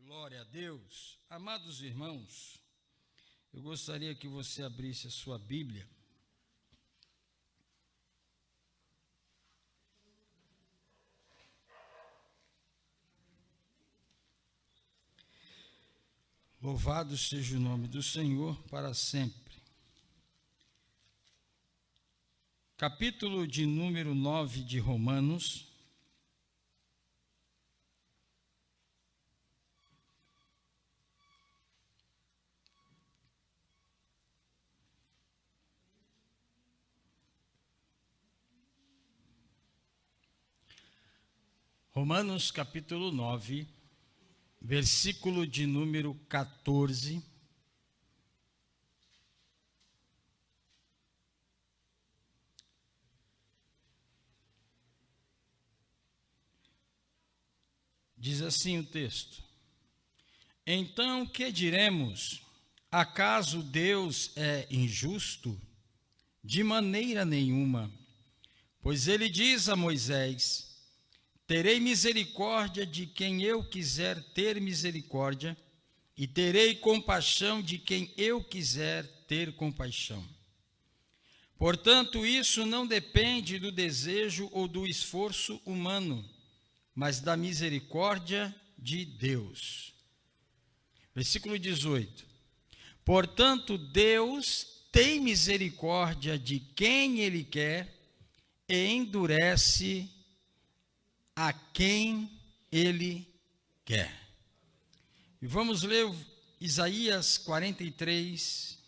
Glória a Deus. Amados irmãos, eu gostaria que você abrisse a sua Bíblia. Louvado seja o nome do Senhor para sempre. Capítulo de número 9 de Romanos. Romanos capítulo 9, versículo de número 14. Diz assim o texto: Então, que diremos? Acaso Deus é injusto? De maneira nenhuma. Pois ele diz a Moisés: Terei misericórdia de quem eu quiser ter misericórdia, e terei compaixão de quem eu quiser ter compaixão. Portanto, isso não depende do desejo ou do esforço humano, mas da misericórdia de Deus. Versículo 18. Portanto, Deus tem misericórdia de quem Ele quer e endurece a quem Ele quer. E vamos ler Isaías 43.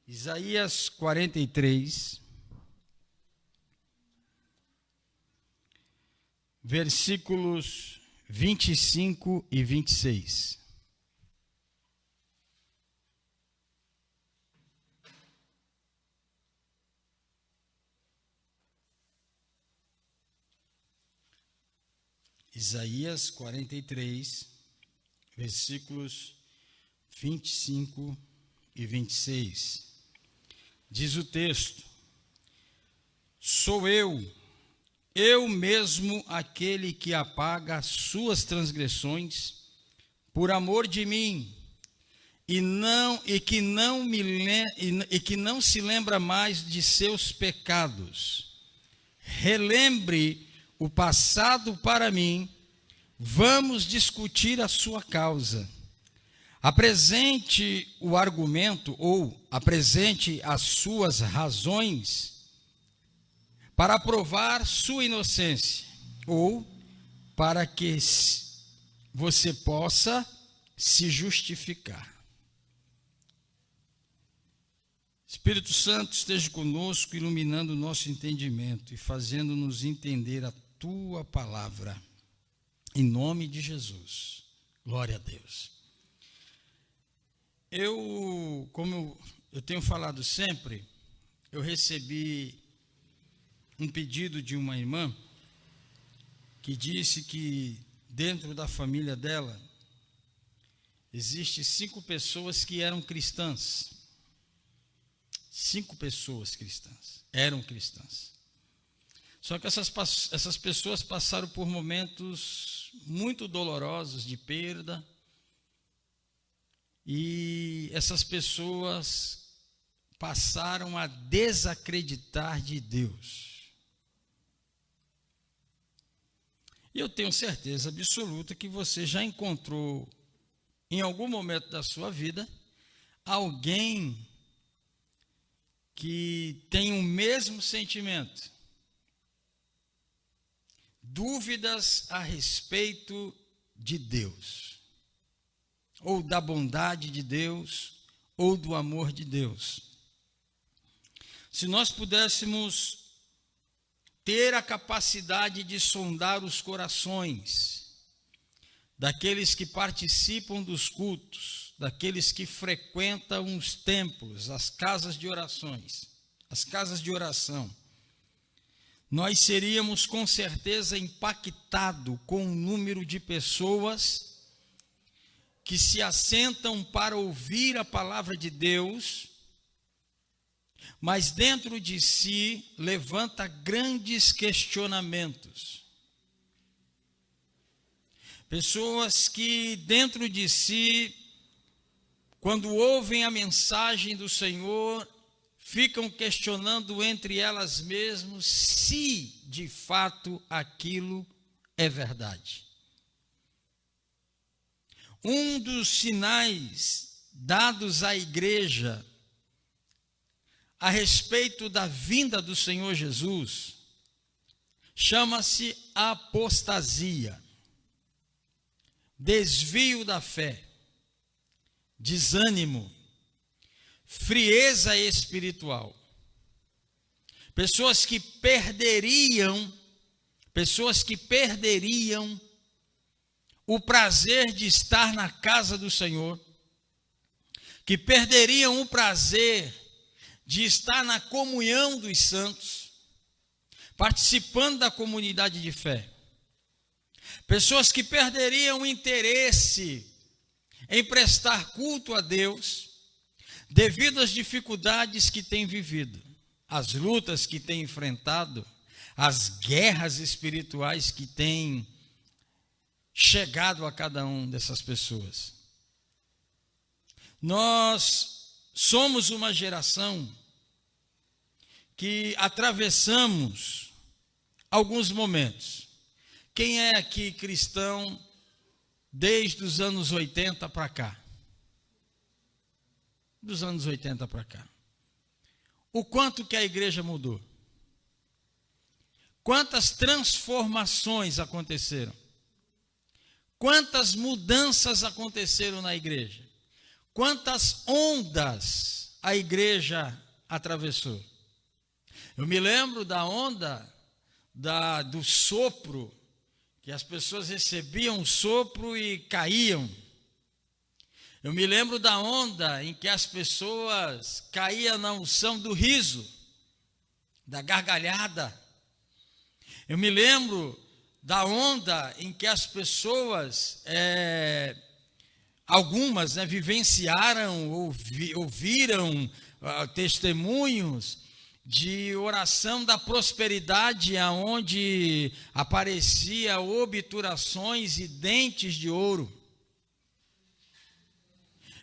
Isaías 43, versículos 25 e 26. Isaías 43, versículos 25 e 26. Diz o texto: Sou eu mesmo aquele que apaga as suas transgressões por amor de mim, e que não se lembra mais de seus pecados. Relembre o passado para mim, vamos discutir a sua causa. Apresente o argumento ou apresente as suas razões para provar sua inocência, ou para que você possa se justificar. Espírito Santo esteja conosco, iluminando o nosso entendimento e fazendo-nos entender a tua palavra, em nome de Jesus. Glória a Deus. Como eu tenho falado sempre, eu recebi um pedido de uma irmã que disse que dentro da família dela existe 5 pessoas que eram cristãs. 5 pessoas cristãs, eram cristãs. Só que essas pessoas passaram por momentos muito dolorosos de perda, e essas pessoas passaram a desacreditar de Deus. E eu tenho certeza absoluta que você já encontrou, em algum momento da sua vida, alguém que tem o mesmo sentimento, dúvidas a respeito de Deus, ou da bondade de Deus, ou do amor de Deus. Se nós pudéssemos ter a capacidade de sondar os corações daqueles que participam dos cultos, daqueles que frequentam os templos, as casas de oração, nós seríamos com certeza impactados com o número de pessoas que se assentam para ouvir a palavra de Deus, mas dentro de si levanta grandes questionamentos. Pessoas que dentro de si, quando ouvem a mensagem do Senhor, ficam questionando entre elas mesmas se de fato aquilo é verdade. Um dos sinais dados à igreja a respeito da vinda do Senhor Jesus chama-se apostasia, desvio da fé, desânimo, frieza espiritual. Pessoas que perderiam o prazer de estar na casa do Senhor, que perderiam o prazer de estar na comunhão dos santos, participando da comunidade de fé. Pessoas que perderiam o interesse em prestar culto a Deus, devido às dificuldades que têm vivido, às lutas que têm enfrentado, às guerras espirituais que têm chegado a cada uma dessas pessoas. Nós somos uma geração que atravessamos alguns momentos. Quem é aqui cristão desde os anos 80 para cá? Dos anos 80 para cá. O quanto que a igreja mudou? Quantas transformações aconteceram? Quantas mudanças aconteceram na igreja? Quantas ondas a igreja atravessou? Eu me lembro da onda do sopro, que as pessoas recebiam o sopro e caíam. Eu me lembro da onda em que as pessoas caíam na unção do riso, da gargalhada. Eu me lembro da onda em que as pessoas, algumas, vivenciaram, ouviram testemunhos de oração da prosperidade, aonde aparecia obturações e dentes de ouro.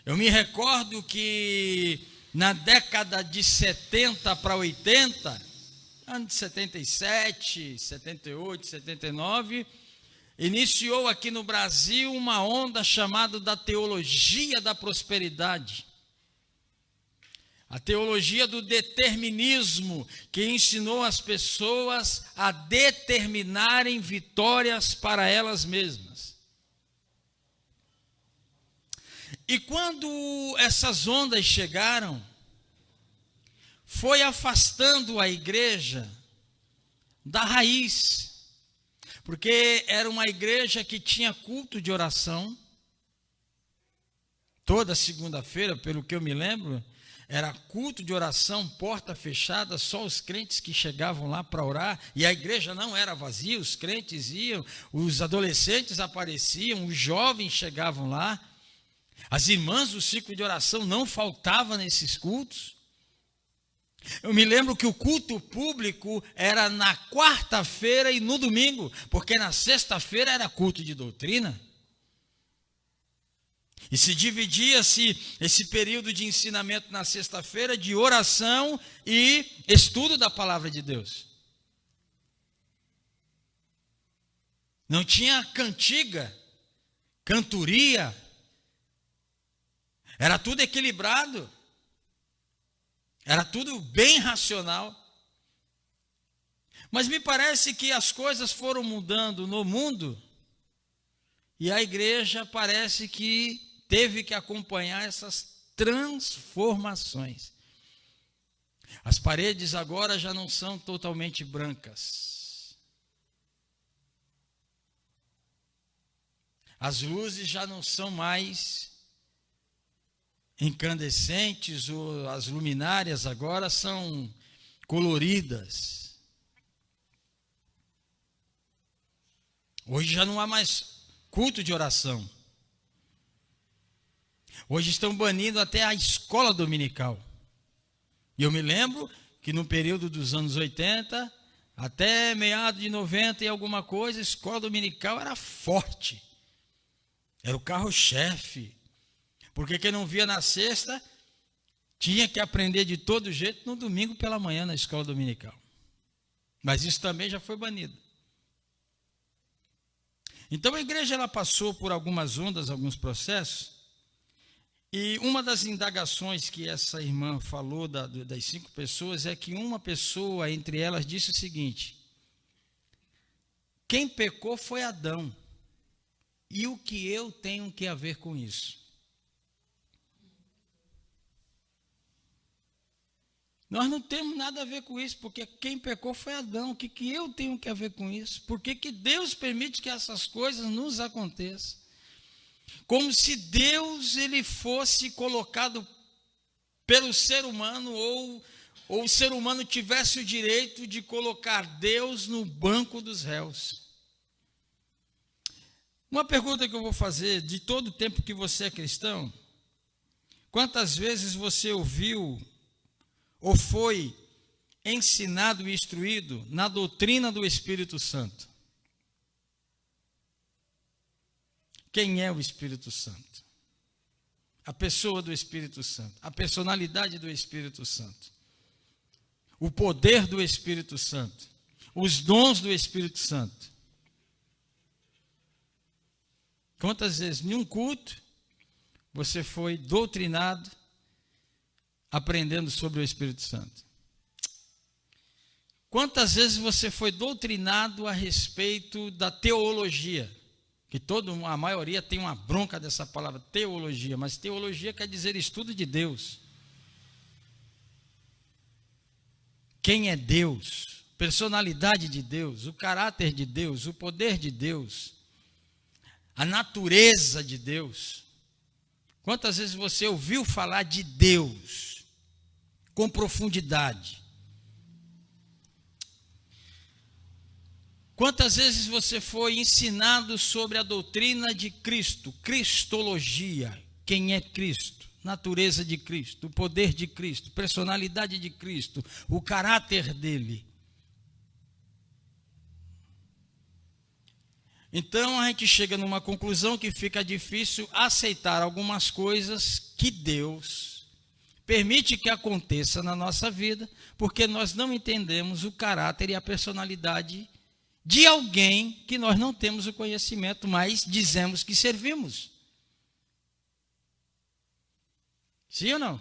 Eu me recordo que na década de 70 para 80, ano de 77, 78, 79, iniciou aqui no Brasil uma onda chamada da teologia da prosperidade. A teologia do determinismo, que ensinou as pessoas a determinarem vitórias para elas mesmas. E quando essas ondas chegaram, foi afastando a igreja da raiz, porque era uma igreja que tinha culto de oração, toda segunda-feira, pelo que eu me lembro, era culto de oração, porta fechada, só os crentes que chegavam lá para orar, e a igreja não era vazia, os crentes iam, os adolescentes apareciam, os jovens chegavam lá, as irmãs do ciclo de oração não faltavam nesses cultos. Eu me lembro que o culto público era na quarta-feira e no domingo, porque na sexta-feira era culto de doutrina. E se dividia-se esse período de ensinamento na sexta-feira de oração e estudo da palavra de Deus. Não tinha cantiga, cantoria, era tudo equilibrado, era tudo bem racional. Mas me parece que as coisas foram mudando no mundo e a igreja parece que teve que acompanhar essas transformações. As paredes agora já não são totalmente brancas. As luzes já não são mais incandescentes, ou as luminárias agora são coloridas. Hoje já não há mais culto de oração. Hoje estão banindo até a escola dominical. E eu me lembro que no período dos anos 80, até meados de 90 e alguma coisa, a escola dominical era forte. Era o carro-chefe. Porque quem não via na sexta, tinha que aprender de todo jeito no domingo pela manhã na escola dominical. Mas isso também já foi banido. Então a igreja ela passou por algumas ondas, alguns processos. E uma das indagações que essa irmã falou das 5 pessoas é que uma pessoa entre elas disse o seguinte: quem pecou foi Adão. E o que eu tenho que a ver com isso? Nós não temos nada a ver com isso, porque quem pecou foi Adão. O que eu tenho que a ver com isso? Por que Deus permite que essas coisas nos aconteçam? Como se Deus ele fosse colocado pelo ser humano, ou o ser humano tivesse o direito de colocar Deus no banco dos réus. Uma pergunta que eu vou fazer: de todo o tempo que você é cristão, quantas vezes você ouviu ou foi ensinado e instruído na doutrina do Espírito Santo? Quem é o Espírito Santo? A pessoa do Espírito Santo, a personalidade do Espírito Santo, o poder do Espírito Santo, os dons do Espírito Santo. Quantas vezes em um culto você foi doutrinado aprendendo sobre o Espírito Santo? Quantas vezes você foi doutrinado a respeito da teologia? Que a maioria tem uma bronca dessa palavra, teologia, mas teologia quer dizer estudo de Deus. Quem é Deus? Personalidade de Deus, o caráter de Deus, o poder de Deus, a natureza de Deus. Quantas vezes você ouviu falar de Deus com profundidade? Quantas vezes você foi ensinado sobre a doutrina de Cristo, cristologia, quem é Cristo, natureza de Cristo, o poder de Cristo, personalidade de Cristo, o caráter dele? Então a gente chega numa conclusão que fica difícil aceitar algumas coisas que Deus permite que aconteça na nossa vida, porque nós não entendemos o caráter e a personalidade de alguém que nós não temos o conhecimento, mas dizemos que servimos. Sim ou não?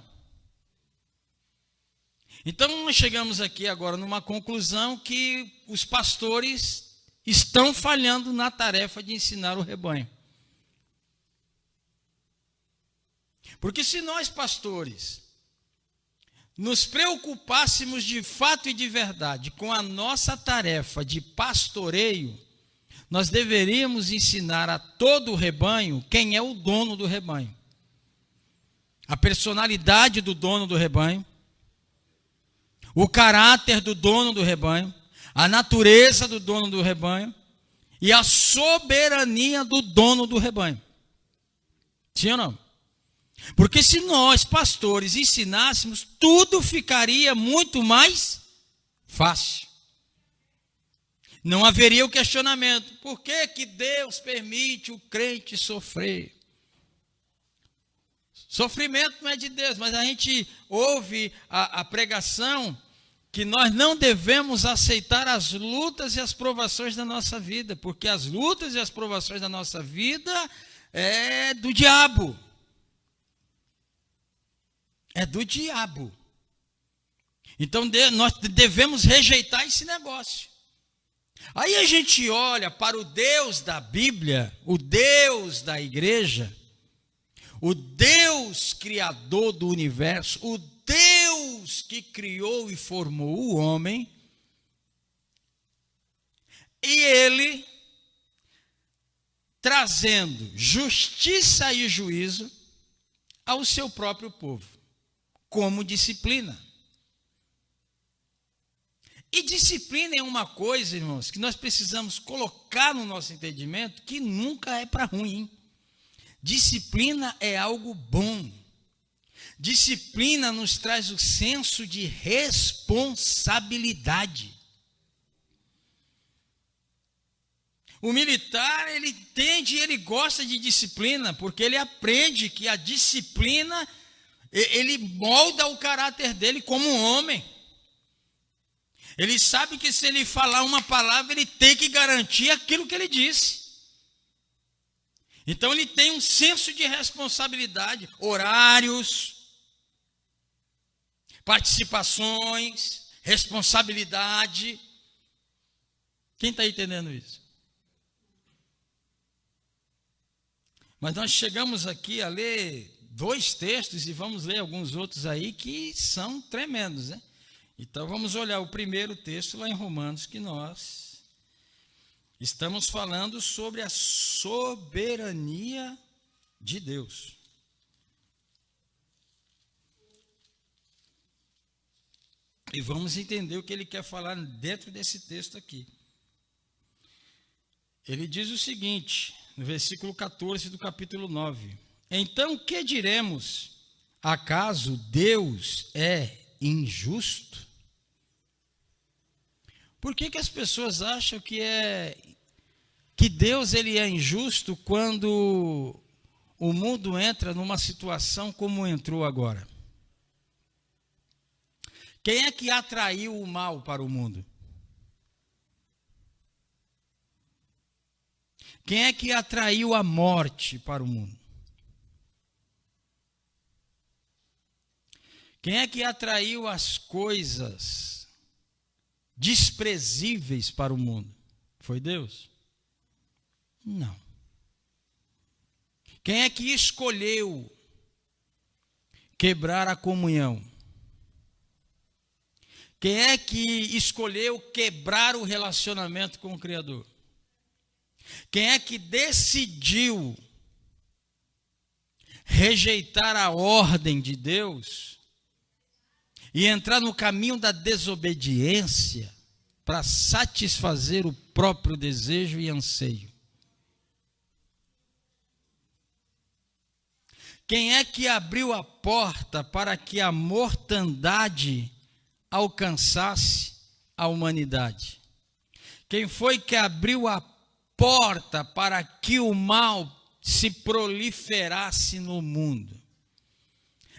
Então nós chegamos aqui agora numa conclusão que os pastores estão falhando na tarefa de ensinar o rebanho. Porque se nós pastores nos preocupássemos de fato e de verdade com a nossa tarefa de pastoreio, nós deveríamos ensinar a todo o rebanho quem é o dono do rebanho, a personalidade do dono do rebanho, o caráter do dono do rebanho, a natureza do dono do rebanho e a soberania do dono do rebanho. Sim ou não? Porque se nós, pastores, ensinássemos, tudo ficaria muito mais fácil. Não haveria o questionamento: por que que Deus permite o crente sofrer? Sofrimento não é de Deus, mas a gente ouve a pregação que nós não devemos aceitar as lutas e as provações da nossa vida, porque as lutas e as provações da nossa vida é do diabo. É do diabo. Então nós devemos rejeitar esse negócio. Aí a gente olha para o Deus da Bíblia, o Deus da igreja, o Deus criador do universo, o Deus que criou e formou o homem, e ele trazendo justiça e juízo ao seu próprio povo, como disciplina. E disciplina é uma coisa, irmãos, que nós precisamos colocar no nosso entendimento, que nunca é para ruim. Disciplina é algo bom. Disciplina nos traz o senso de responsabilidade. O militar, ele entende e ele gosta de disciplina, porque ele aprende que a disciplina, ele molda o caráter dele como um homem. Ele sabe que se ele falar uma palavra, ele tem que garantir aquilo que ele disse. Então ele tem um senso de responsabilidade, horários, participações, responsabilidade. Quem está entendendo isso? Mas nós chegamos aqui a ler 2 textos e vamos ler alguns outros aí que são tremendos, né? Então vamos olhar o primeiro texto lá em Romanos, que nós estamos falando sobre a soberania de Deus. E vamos entender o que ele quer falar dentro desse texto aqui. Ele diz o seguinte, no versículo 14 do capítulo 9. Então, que diremos? Acaso Deus é injusto? Por que as pessoas acham que Deus ele é injusto quando o mundo entra numa situação como entrou agora? Quem é que atraiu o mal para o mundo? Quem é que atraiu a morte para o mundo? Quem é que atraiu as coisas desprezíveis para o mundo? Foi Deus? Não. Quem é que escolheu quebrar a comunhão? Quem é que escolheu quebrar o relacionamento com o Criador? Quem é que decidiu rejeitar a ordem de Deus e entrar no caminho da desobediência para satisfazer o próprio desejo e anseio? Quem é que abriu a porta para que a mortandade alcançasse a humanidade? Quem foi que abriu a porta para que o mal se proliferasse no mundo?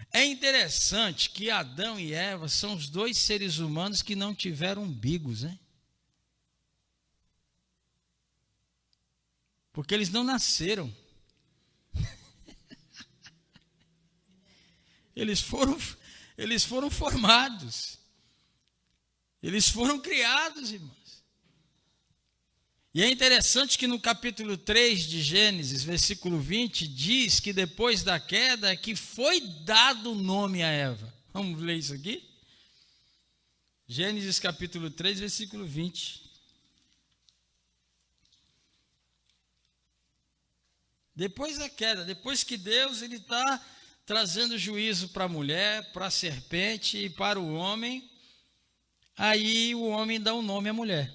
É interessante que Adão e Eva são os 2 seres humanos que não tiveram umbigos, né? Porque eles não nasceram. Eles foram formados. Eles foram criados, irmãos. E é interessante que no capítulo 3 de Gênesis, versículo 20, diz que depois da queda é que foi dado o nome a Eva. Vamos ler isso aqui? Gênesis capítulo 3, versículo 20. Depois da queda, depois que Deus ele está trazendo juízo para a mulher, para a serpente e para o homem, aí o homem dá um nome à mulher.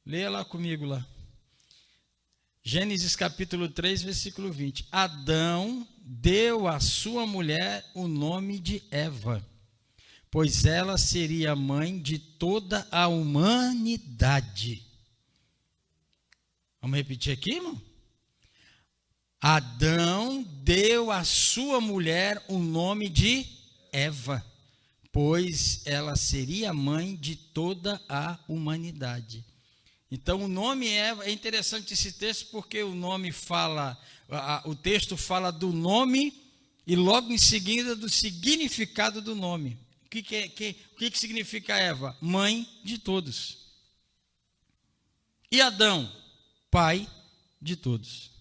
Leia lá comigo lá. Gênesis capítulo 3, versículo 20. Adão deu à sua mulher o nome de Eva, pois ela seria mãe de toda a humanidade. Vamos repetir aqui, irmão? Adão deu à sua mulher o nome de Eva, pois ela seria mãe de toda a humanidade. Então o nome Eva, é interessante esse texto porque o nome fala, o texto fala do nome e logo em seguida do significado do nome. O que significa Eva? Mãe de todos. E Adão? Pai de todos.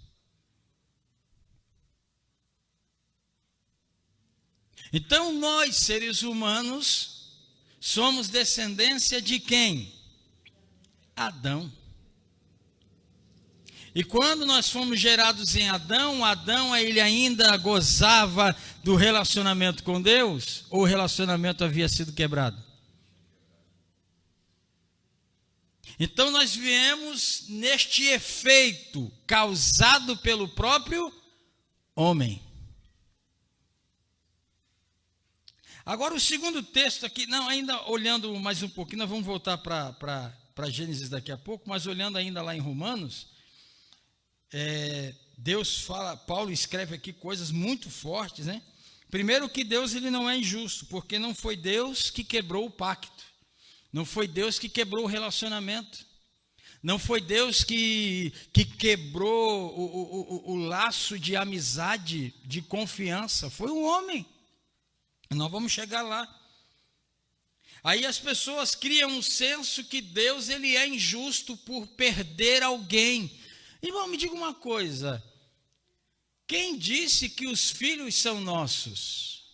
Então nós, seres humanos, somos descendência de quem? Adão. E quando nós fomos gerados em Adão, Adão ele ainda gozava do relacionamento com Deus, ou o relacionamento havia sido quebrado? Então nós viemos neste efeito causado pelo próprio homem. Agora o segundo texto aqui, não, ainda olhando mais um pouquinho, nós vamos voltar para Gênesis daqui a pouco, mas olhando ainda lá em Romanos, Deus fala, Paulo escreve aqui coisas muito fortes, né? Primeiro que Deus ele não é injusto, porque não foi Deus que quebrou o pacto, não foi Deus que quebrou o relacionamento, não foi Deus que quebrou o laço de amizade, de confiança, foi o homem. Nós vamos chegar lá. Aí as pessoas criam um senso que Deus ele é injusto por perder alguém. Irmão, me diga uma coisa. Quem disse que os filhos são nossos?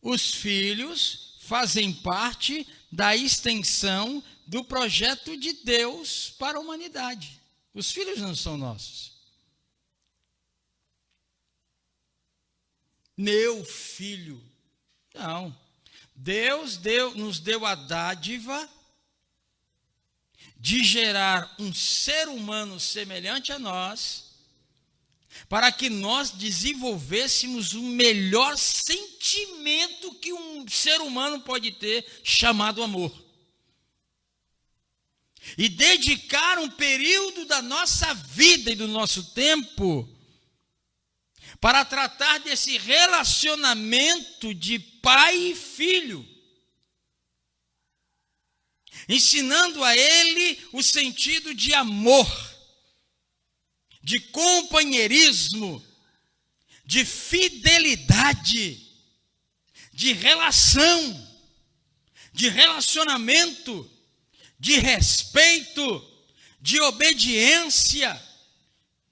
Os filhos fazem parte da extensão do projeto de Deus para a humanidade. Os filhos não são nossos. Meu filho. Não. Deus nos deu a dádiva de gerar um ser humano semelhante a nós, para que nós desenvolvêssemos o melhor sentimento que um ser humano pode ter, chamado amor. E dedicar um período da nossa vida e do nosso tempo para tratar desse relacionamento de pai e filho, ensinando a ele o sentido de amor, de companheirismo, de fidelidade, de relação, de relacionamento, de respeito, de obediência,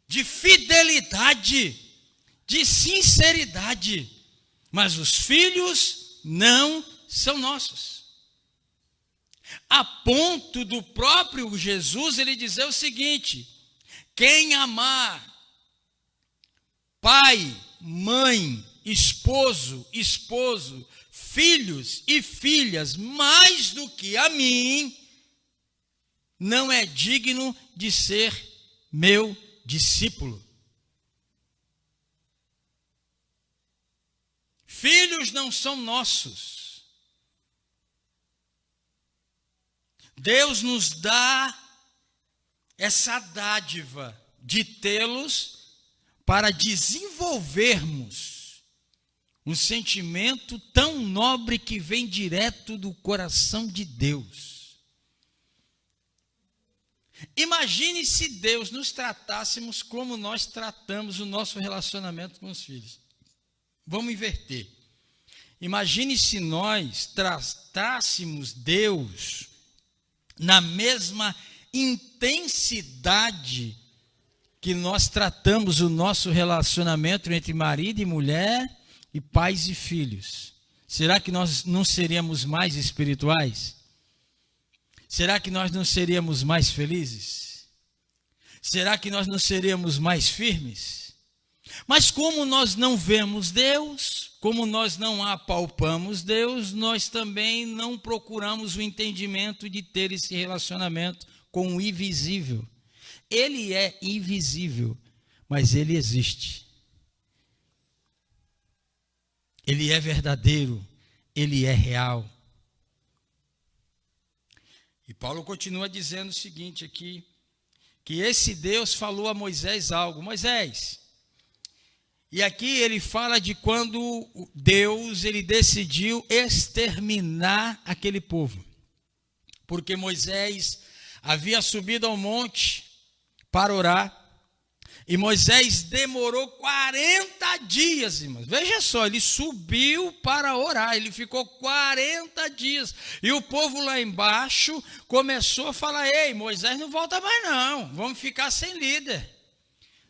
de fidelidade, de sinceridade. Mas os filhos não são nossos. A ponto do próprio Jesus ele dizer o seguinte: quem amar pai, mãe, esposo, filhos e filhas mais do que a mim, não é digno de ser meu discípulo. Filhos não são nossos. Deus nos dá essa dádiva de tê-los para desenvolvermos um sentimento tão nobre que vem direto do coração de Deus. Imagine se Deus nos tratássemos como nós tratamos o nosso relacionamento com os filhos. Vamos inverter. Imagine se nós tratássemos Deus na mesma intensidade que nós tratamos o nosso relacionamento entre marido e mulher e pais e filhos. Será que nós não seríamos mais espirituais? Será que nós não seríamos mais felizes? Será que nós não seríamos mais firmes? Mas como nós não vemos Deus, como nós não apalpamos Deus, nós também não procuramos o entendimento de ter esse relacionamento com o invisível. Ele é invisível, mas ele existe. Ele é verdadeiro, ele é real. E Paulo continua dizendo o seguinte aqui, que esse Deus falou a Moisés algo. Moisés, e aqui ele fala de quando Deus ele decidiu exterminar aquele povo. Porque Moisés havia subido ao monte para orar. E Moisés demorou 40 dias, irmãos. Veja só, ele subiu para orar, ele ficou 40 dias. E o povo lá embaixo começou a falar: ei, Moisés não volta mais não, vamos ficar sem líder.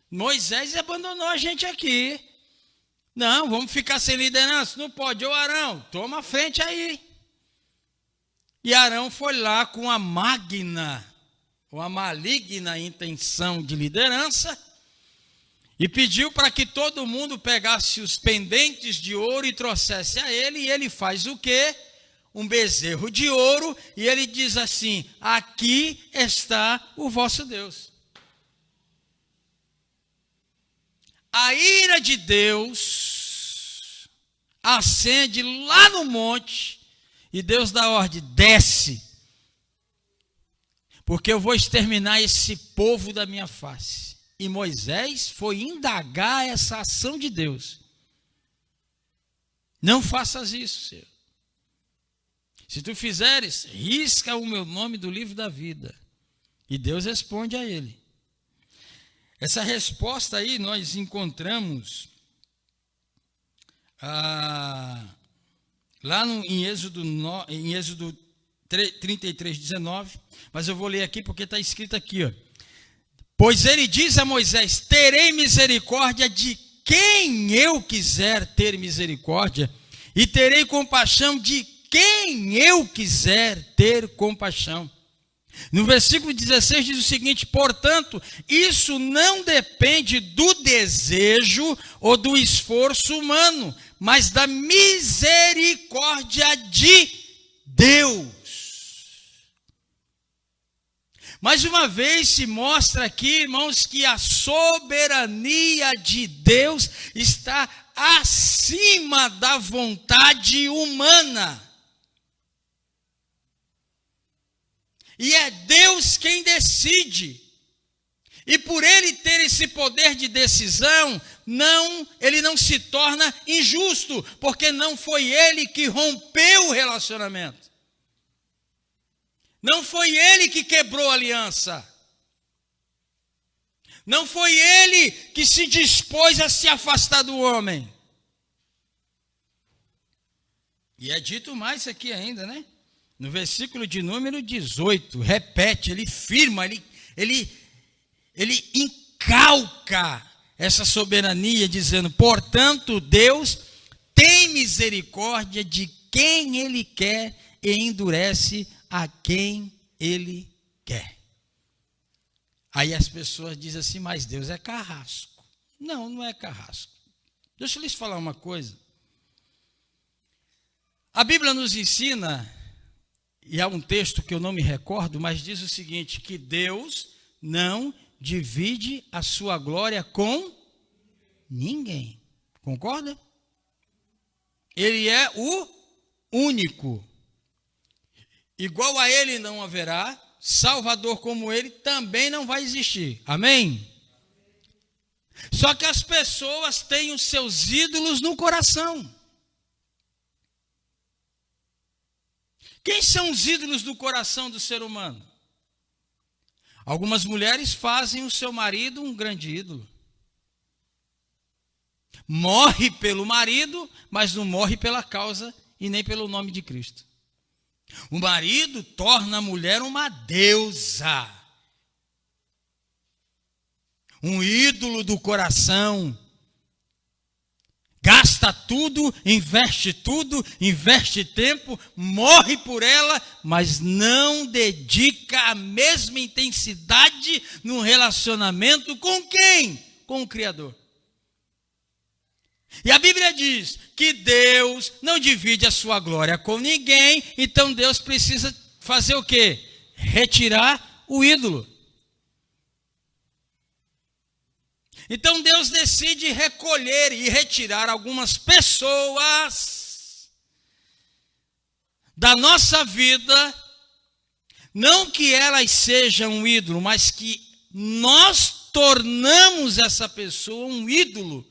Moisés abandonou a gente aqui. Não, vamos ficar sem liderança, não pode. Ô Arão, toma a frente aí. E Arão foi lá com a maligna intenção de liderança, e pediu para que todo mundo pegasse os pendentes de ouro e trouxesse a ele, e ele faz o quê? um bezerro de ouro, e ele diz assim: aqui está o vosso Deus. A ira de Deus acende lá no monte, e Deus dá ordem: desce, porque eu vou exterminar esse povo da minha face. E Moisés foi indagar essa ação de Deus. Não faças isso, Senhor. Se tu fizeres, risca o meu nome do livro da vida. E Deus responde a ele. Essa resposta aí nós encontramos lá em Êxodo 33, 19, mas eu vou ler aqui porque está escrito aqui, ó. Pois ele diz a Moisés: terei misericórdia de quem eu quiser ter misericórdia, e terei compaixão de quem eu quiser ter compaixão. No versículo 16 diz o seguinte: portanto, isso não depende do desejo ou do esforço humano, mas da misericórdia de Deus. Mais uma vez se mostra aqui, irmãos, que a soberania de Deus está acima da vontade humana. E é Deus quem decide. E por ele ter esse poder de decisão, ele não se torna injusto, porque não foi ele que rompeu o relacionamento. Não foi ele que quebrou a aliança. Não foi ele que se dispôs a se afastar do homem. E é dito mais aqui ainda, né? No versículo de número 18, repete, ele firma, ele encalca essa soberania, dizendo: portanto, Deus tem misericórdia de quem ele quer e endurece a quem ele quer. Aí as pessoas dizem assim: mas Deus é carrasco. Não, não é carrasco. Deixa eu lhes falar uma coisa. A Bíblia nos ensina, e há um texto que eu não me recordo, mas diz o seguinte: que Deus não divide a sua glória com ninguém. Concorda? Ele é o único. Igual a ele não haverá, Salvador como ele também não vai existir. Amém? Só que as pessoas têm os seus ídolos no coração. Quem são os ídolos do coração do ser humano? Algumas mulheres fazem o seu marido um grande ídolo. Morre pelo marido, mas não morre pela causa e nem pelo nome de Cristo. O marido torna a mulher uma deusa, um ídolo do coração. Gasta tudo, investe tempo, morre por ela, mas não dedica a mesma intensidade no relacionamento com quem? Com o Criador. E a Bíblia diz que Deus não divide a sua glória com ninguém, então Deus precisa fazer o quê? Retirar o ídolo. Então Deus decide recolher e retirar algumas pessoas da nossa vida, não que elas sejam um ídolo, mas que nós tornamos essa pessoa um ídolo,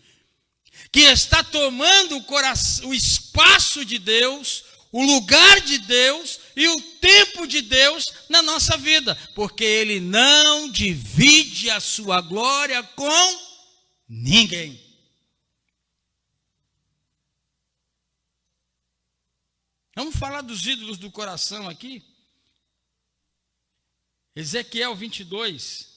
que está tomando o espaço de Deus, o lugar de Deus e o tempo de Deus na nossa vida, porque Ele não divide a sua glória com ninguém. Vamos falar dos ídolos do coração aqui? Ezequiel 22.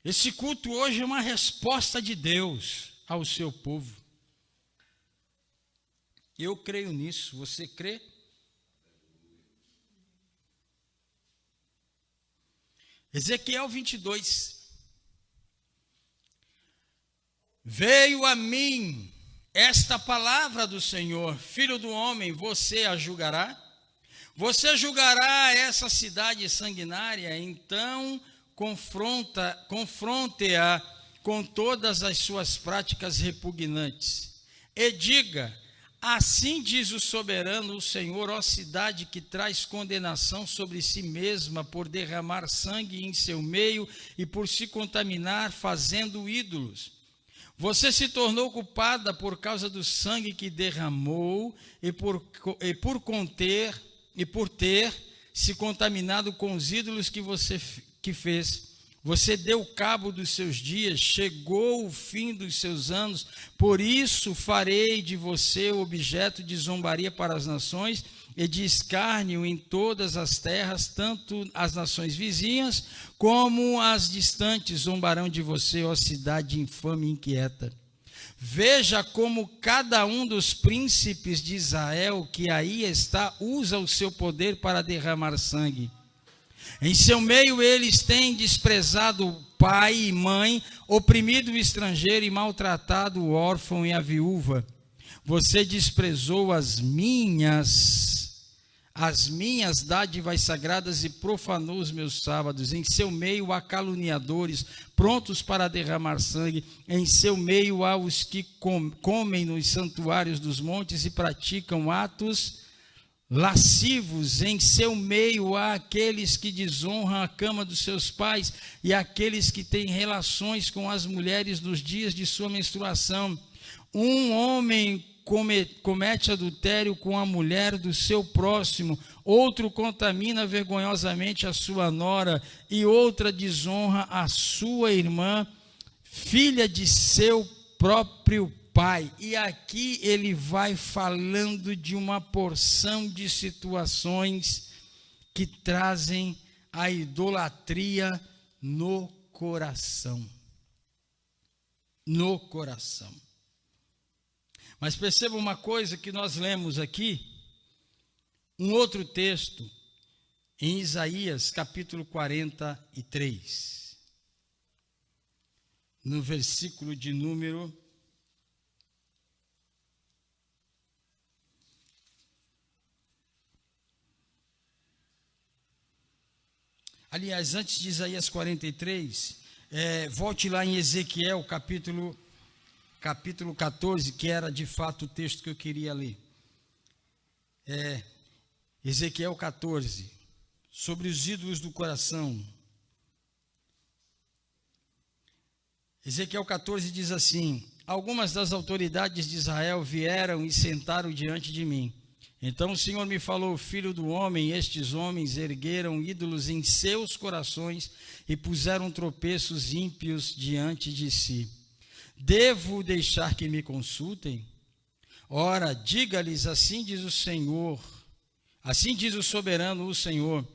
Esse culto hoje é uma resposta de Deus ao seu povo. Eu creio nisso, você crê? Ezequiel 22. Veio a mim esta palavra do Senhor: filho do homem, você a julgará? Você julgará essa cidade sanguinária? Então confronte-a com todas as suas práticas repugnantes. E diga: assim diz o soberano, o Senhor, ó cidade que traz condenação sobre si mesma por derramar sangue em seu meio e por se contaminar fazendo ídolos. Você se tornou culpada por causa do sangue que derramou e por ter se contaminado com os ídolos que fez. Você deu cabo dos seus dias, chegou o fim dos seus anos, por isso farei de você objeto de zombaria para as nações e de escárnio em todas as terras, tanto as nações vizinhas como as distantes zombarão de você, ó cidade infame e inquieta. Veja como cada um dos príncipes de Israel que aí está usa o seu poder para derramar sangue. Em seu meio eles têm desprezado o pai e mãe, oprimido o estrangeiro e maltratado o órfão e a viúva. Você desprezou as minhas dádivas sagradas e profanou os meus sábados. Em seu meio há caluniadores, prontos para derramar sangue. Em seu meio há os que comem nos santuários dos montes e praticam atos lascivos. Em seu meio há aqueles que desonram a cama dos seus pais e aqueles que têm relações com as mulheres nos dias de sua menstruação. Um homem comete adultério com a mulher do seu próximo, outro contamina vergonhosamente a sua nora e outra desonra a sua irmã, filha de seu próprio pai. E aqui ele vai falando de uma porção de situações que trazem a idolatria no coração. No coração. Mas perceba uma coisa que nós lemos aqui, um outro texto, em Isaías capítulo 43, no versículo de número 'Aliás, antes de Isaías 43, volte lá em Ezequiel capítulo 14, que era de fato o texto que eu queria ler. Ezequiel 14, sobre os ídolos do coração. Ezequiel 14 diz assim: algumas das autoridades de Israel vieram e sentaram diante de mim. Então o Senhor me falou: filho do homem, estes homens ergueram ídolos em seus corações e puseram tropeços ímpios diante de si. Devo deixar que me consultem? Ora, diga-lhes: assim diz o Senhor, assim diz o soberano, o Senhor: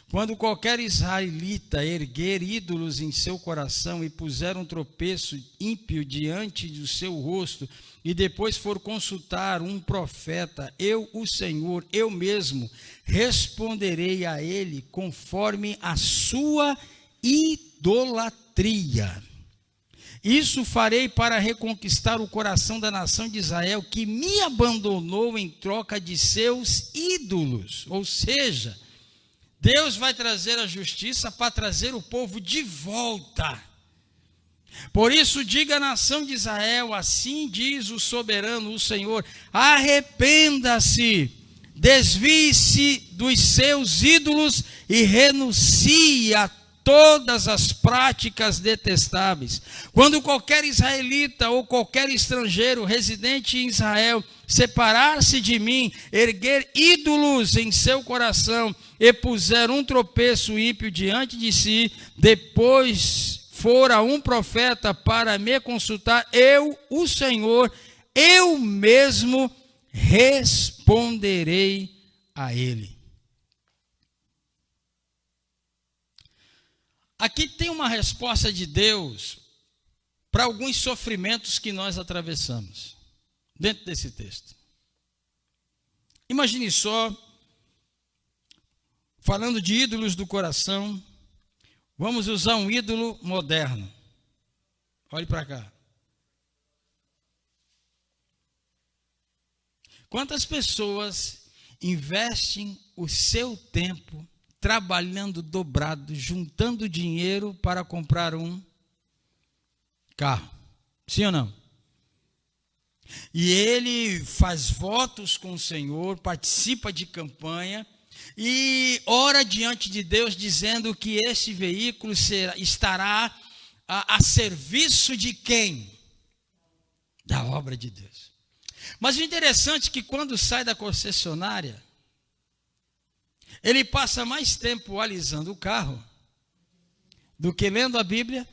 quando qualquer israelita erguer ídolos em seu coração e puser um tropeço ímpio diante do seu rosto, e depois for consultar um profeta, eu, o Senhor, eu mesmo, responderei a ele conforme a sua idolatria. Isso farei para reconquistar o coração da nação de Israel, que me abandonou em troca de seus ídolos. Ou seja, Deus vai trazer a justiça para trazer o povo de volta. Por isso, diga à nação de Israel: assim diz o soberano, o Senhor: arrependa-se, desvie-se dos seus ídolos e renuncie a todas as práticas detestáveis. Quando qualquer israelita ou qualquer estrangeiro residente em Israel separar-se de mim, erguer ídolos em seu coração e puser um tropeço ímpio diante de si, depois for a um profeta para me consultar, eu, o Senhor, eu mesmo responderei a ele. Aqui tem uma resposta de Deus para alguns sofrimentos que nós atravessamos, dentro desse texto. Imagine só, falando de ídolos do coração, vamos usar um ídolo moderno. Olhe para cá. Quantas pessoas investem o seu tempo trabalhando dobrado, juntando dinheiro para comprar um carro? Sim ou não? E ele faz votos com o Senhor, participa de campanha e ora diante de Deus dizendo que esse veículo estará a serviço de quem? Da obra de Deus. Mas o interessante é que quando sai da concessionária, ele passa mais tempo alisando o carro do que lendo a Bíblia,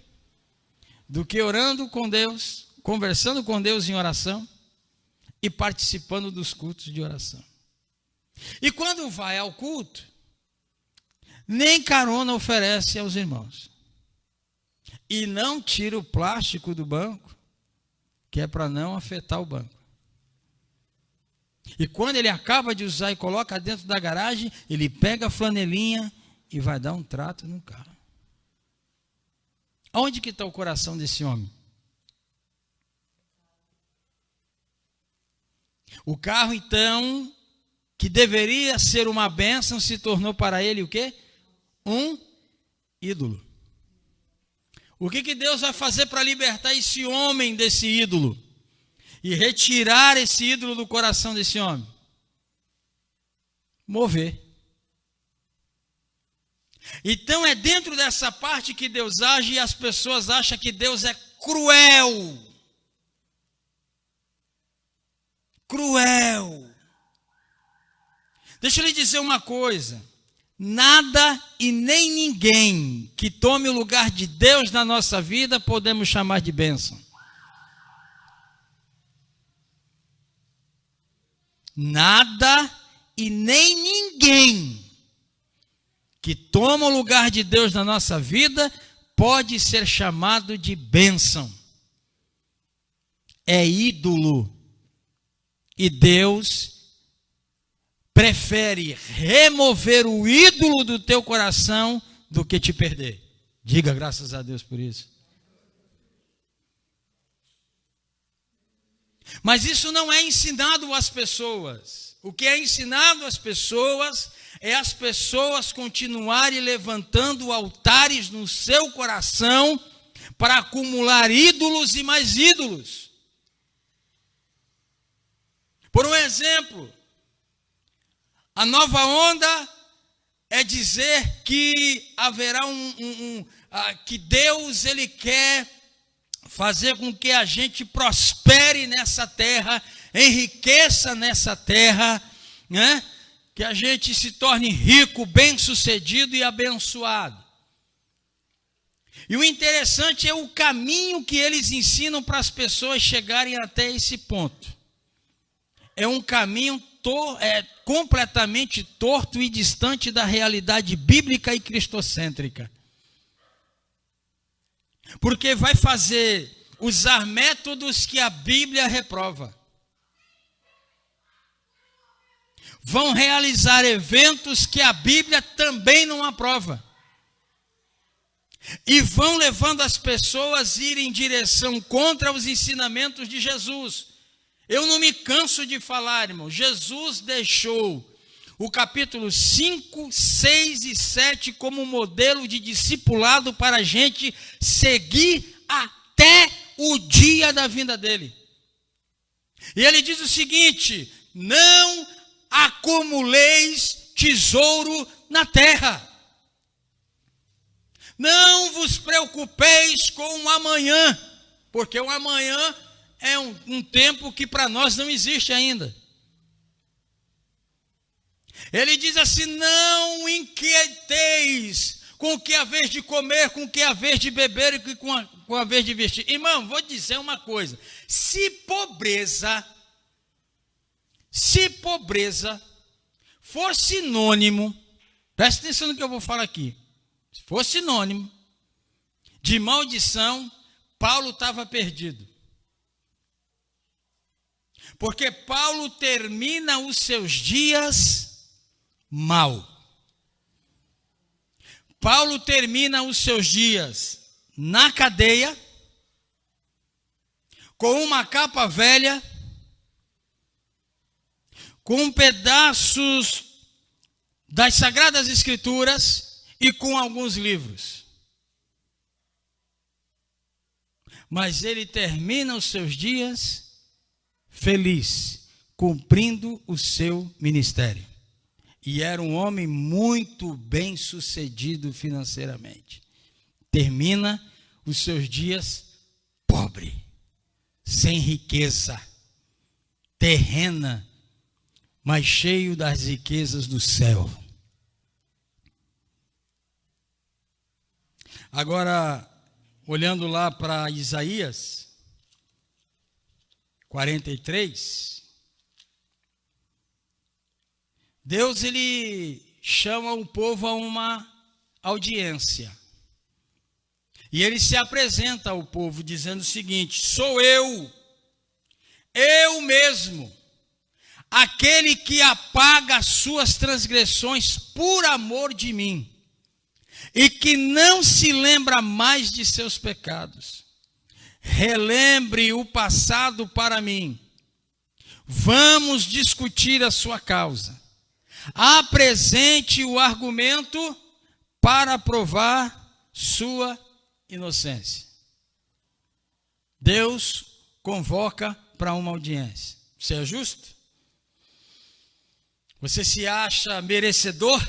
do que orando com Deus, conversando com Deus em oração e participando dos cultos de oração. E quando vai ao culto, nem carona oferece aos irmãos. E não tira o plástico do banco, que é para não afetar o banco. E quando ele acaba de usar e coloca dentro da garagem, ele pega a flanelinha e vai dar um trato no carro. Onde que está o coração desse homem? O carro, então, que deveria ser uma bênção, se tornou para ele o quê? Um ídolo. O que Deus vai fazer para libertar esse homem desse ídolo? E retirar esse ídolo do coração desse homem? Mover. Então é dentro dessa parte que Deus age e as pessoas acham que Deus é cruel. Cruel. Deixa eu lhe dizer uma coisa. Nada e nem ninguém que tome o lugar de Deus na nossa vida podemos chamar de bênção. Nada e nem ninguém que toma o lugar de Deus na nossa vida pode ser chamado de bênção. É ídolo. E Deus prefere remover o ídolo do teu coração do que te perder. Diga graças a Deus por isso. Mas isso não é ensinado às pessoas. O que é ensinado às pessoas é as pessoas continuarem levantando altares no seu coração para acumular ídolos e mais ídolos. Por um exemplo, a nova onda é dizer que haverá que Deus ele quer fazer com que a gente prospere nessa terra, enriqueça nessa terra, né? Que a gente se torne rico, bem-sucedido e abençoado. E o interessante é o caminho que eles ensinam para as pessoas chegarem até esse ponto. É um caminho completamente torto e distante da realidade bíblica e cristocêntrica. Porque vai usar métodos que a Bíblia reprova. Vão realizar eventos que a Bíblia também não aprova. E vão levando as pessoas a irem em direção contra os ensinamentos de Jesus. Eu não me canso de falar, irmão. Jesus deixou o capítulo 5, 6 e 7 como modelo de discipulado para a gente seguir até o dia da vinda dele. E ele diz o seguinte: não acumuleis tesouro na terra. Não vos preocupeis com o amanhã, porque o amanhã é um tempo que para nós não existe ainda. Ele diz assim: não inquieteis com o que é a vez de comer, com o que é a vez de beber e com a vez de vestir. Irmão, vou dizer uma coisa: se pobreza for sinônimo, presta atenção no que eu vou falar aqui, se for sinônimo de maldição, Paulo estava perdido. Porque Paulo termina os seus dias mal. Paulo termina os seus dias na cadeia, com uma capa velha, com pedaços das Sagradas Escrituras e com alguns livros. Mas ele termina os seus dias feliz, cumprindo o seu ministério. E era um homem muito bem sucedido financeiramente. Termina os seus dias pobre, sem riqueza, terrena, mas cheio das riquezas do céu. Agora, olhando lá para Isaías 43, Deus ele chama o povo a uma audiência. E ele se apresenta ao povo dizendo o seguinte: sou eu mesmo, aquele que apaga as suas transgressões por amor de mim, e que não se lembra mais de seus pecados. Relembre o passado para mim. Vamos discutir a sua causa. Apresente o argumento para provar sua inocência. Deus convoca para uma audiência. Você é justo? Você se acha merecedor?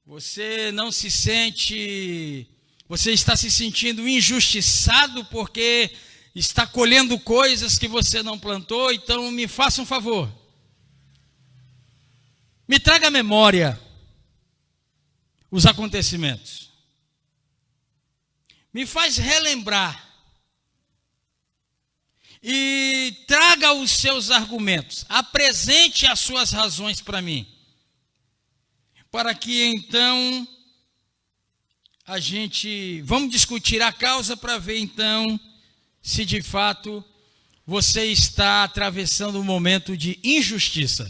Você não se sente, você está se sentindo injustiçado porque está colhendo coisas que você não plantou? Então me faça um favor. Me traga à memória os acontecimentos. Me faz relembrar. E traga os seus argumentos. Apresente as suas razões para mim. Para que então vamos discutir a causa para ver então se de fato você está atravessando um momento de injustiça.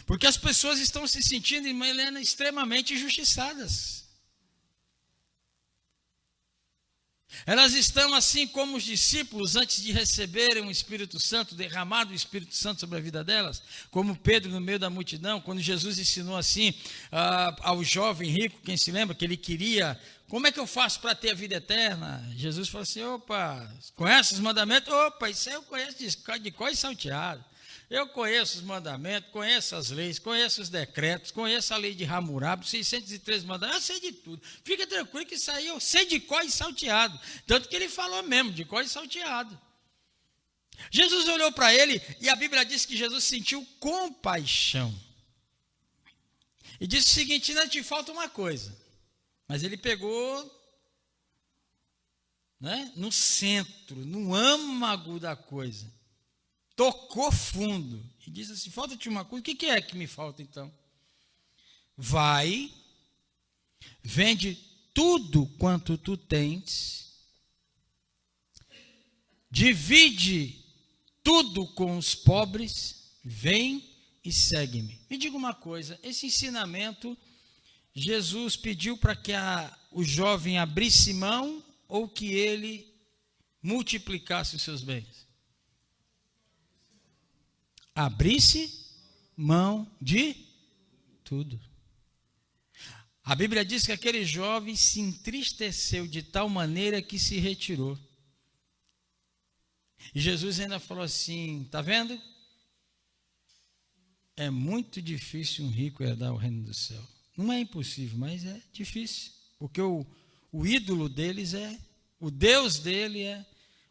Porque as pessoas estão se sentindo, irmã Helena, extremamente injustiçadas. Elas estão assim como os discípulos antes de receberem o Espírito Santo, derramado o Espírito Santo sobre a vida delas, como Pedro no meio da multidão, quando Jesus ensinou assim ao jovem rico, quem se lembra, que ele queria, como é que eu faço para ter a vida eterna? Jesus falou assim, opa, conhece os mandamentos? Opa, isso aí eu conheço de cor e salteado. Eu conheço os mandamentos, conheço as leis, conheço os decretos, conheço a lei de Hammurabi, 613 mandamentos, eu sei de tudo. Fica tranquilo que isso aí eu sei de cor e salteado. Tanto que ele falou mesmo, de cor e salteado. Jesus olhou para ele e a Bíblia diz que Jesus sentiu compaixão. E disse o seguinte, não te falta uma coisa. Mas ele pegou, né, no centro, no âmago da coisa. Tocou fundo e disse assim, falta-te uma coisa, o que é que me falta então? Vai, vende tudo quanto tu tens, divide tudo com os pobres, vem e segue-me. Me diga uma coisa, esse ensinamento, Jesus pediu para que o jovem abrisse mão ou que ele multiplicasse os seus bens? Abrisse mão de tudo. A Bíblia diz que aquele jovem se entristeceu de tal maneira que se retirou. E Jesus ainda falou assim, está vendo? É muito difícil um rico herdar o reino do céu. Não é impossível, mas é difícil. Porque o ídolo deles o Deus dele é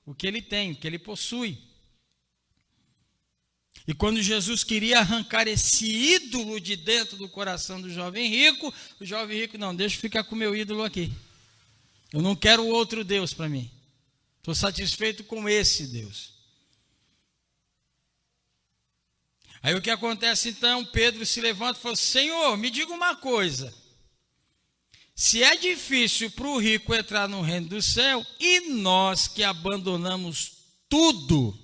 o que ele tem, o que ele possui. E quando Jesus queria arrancar esse ídolo de dentro do coração do jovem rico, o jovem rico, não, deixa eu ficar com o meu ídolo aqui. Eu não quero outro Deus para mim. Estou satisfeito com esse Deus. Aí o que acontece então? Pedro se levanta e fala, Senhor, me diga uma coisa. Se é difícil para o rico entrar no reino do céu, e nós que abandonamos tudo,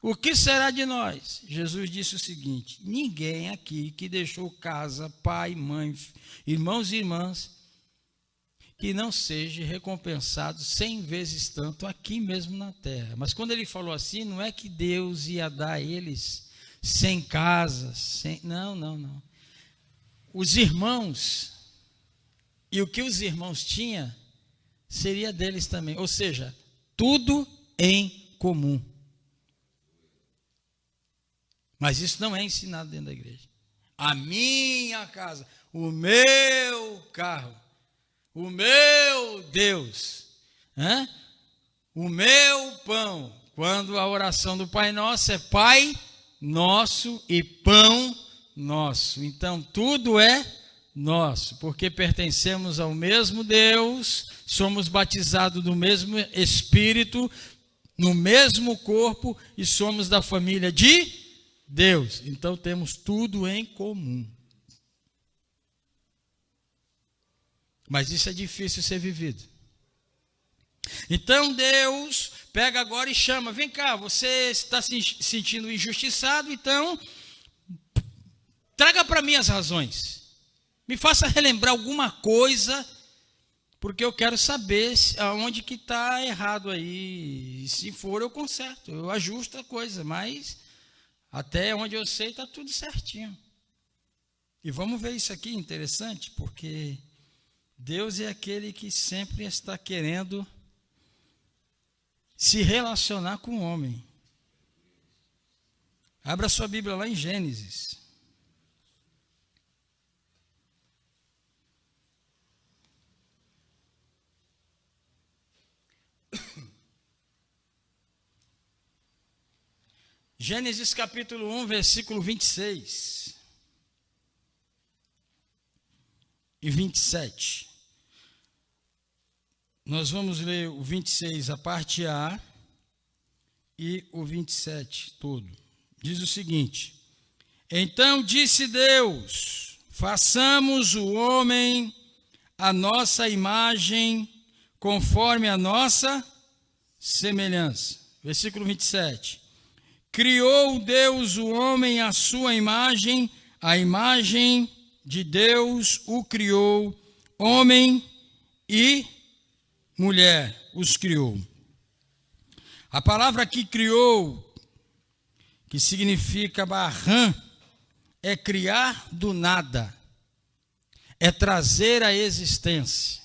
o que será de nós? Jesus disse o seguinte, ninguém aqui que deixou casa, pai, mãe, irmãos e irmãs, que não seja recompensado 100 vezes tanto aqui mesmo na terra. Mas quando ele falou assim, não é que Deus ia dar a eles 100 casas, não. Os irmãos, e o que os irmãos tinham, seria deles também. Ou seja, tudo em comum. Mas isso não é ensinado dentro da igreja. A minha casa, o meu carro, o meu Deus, o meu pão. Quando a oração do Pai Nosso é Pai Nosso e Pão Nosso. Então tudo é nosso, porque pertencemos ao mesmo Deus, somos batizados no mesmo Espírito, no mesmo corpo e somos da família de Deus. Então temos tudo em comum. Mas isso é difícil ser vivido. Então Deus pega agora e chama: vem cá, você está se sentindo injustiçado, então traga para mim as razões. Me faça relembrar alguma coisa, porque eu quero saber aonde que está errado aí. E se for, eu conserto, eu ajusto a coisa, mas até onde eu sei está tudo certinho. E vamos ver isso aqui, interessante, porque Deus é aquele que sempre está querendo se relacionar com o homem. Abra sua Bíblia lá em Gênesis. Gênesis capítulo 1, versículo 26 e 27. Nós vamos ler o 26, a parte A, e o 27 todo. Diz o seguinte: então disse Deus: façamos o homem à nossa imagem, conforme a nossa semelhança. Versículo 27. Criou Deus o homem à sua imagem, a imagem de Deus o criou, homem e mulher os criou. A palavra aqui criou, que significa barran, é criar do nada, é trazer à existência.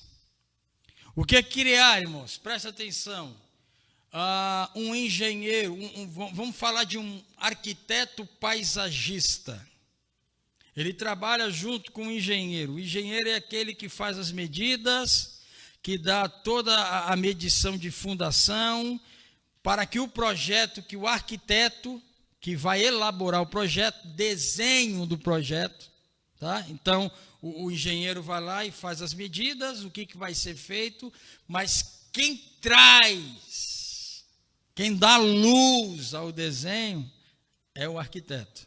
O que é criar, irmãos? Presta atenção. Um engenheiro, vamos falar de um arquiteto paisagista. Ele trabalha junto com o engenheiro. O engenheiro é aquele que faz as medidas, que dá toda a medição de fundação, para que o projeto, que o arquiteto, que vai elaborar o projeto, desenho do projeto, tá? Então, o engenheiro vai lá e faz as medidas, o que vai ser feito, mas quem dá luz ao desenho é o arquiteto.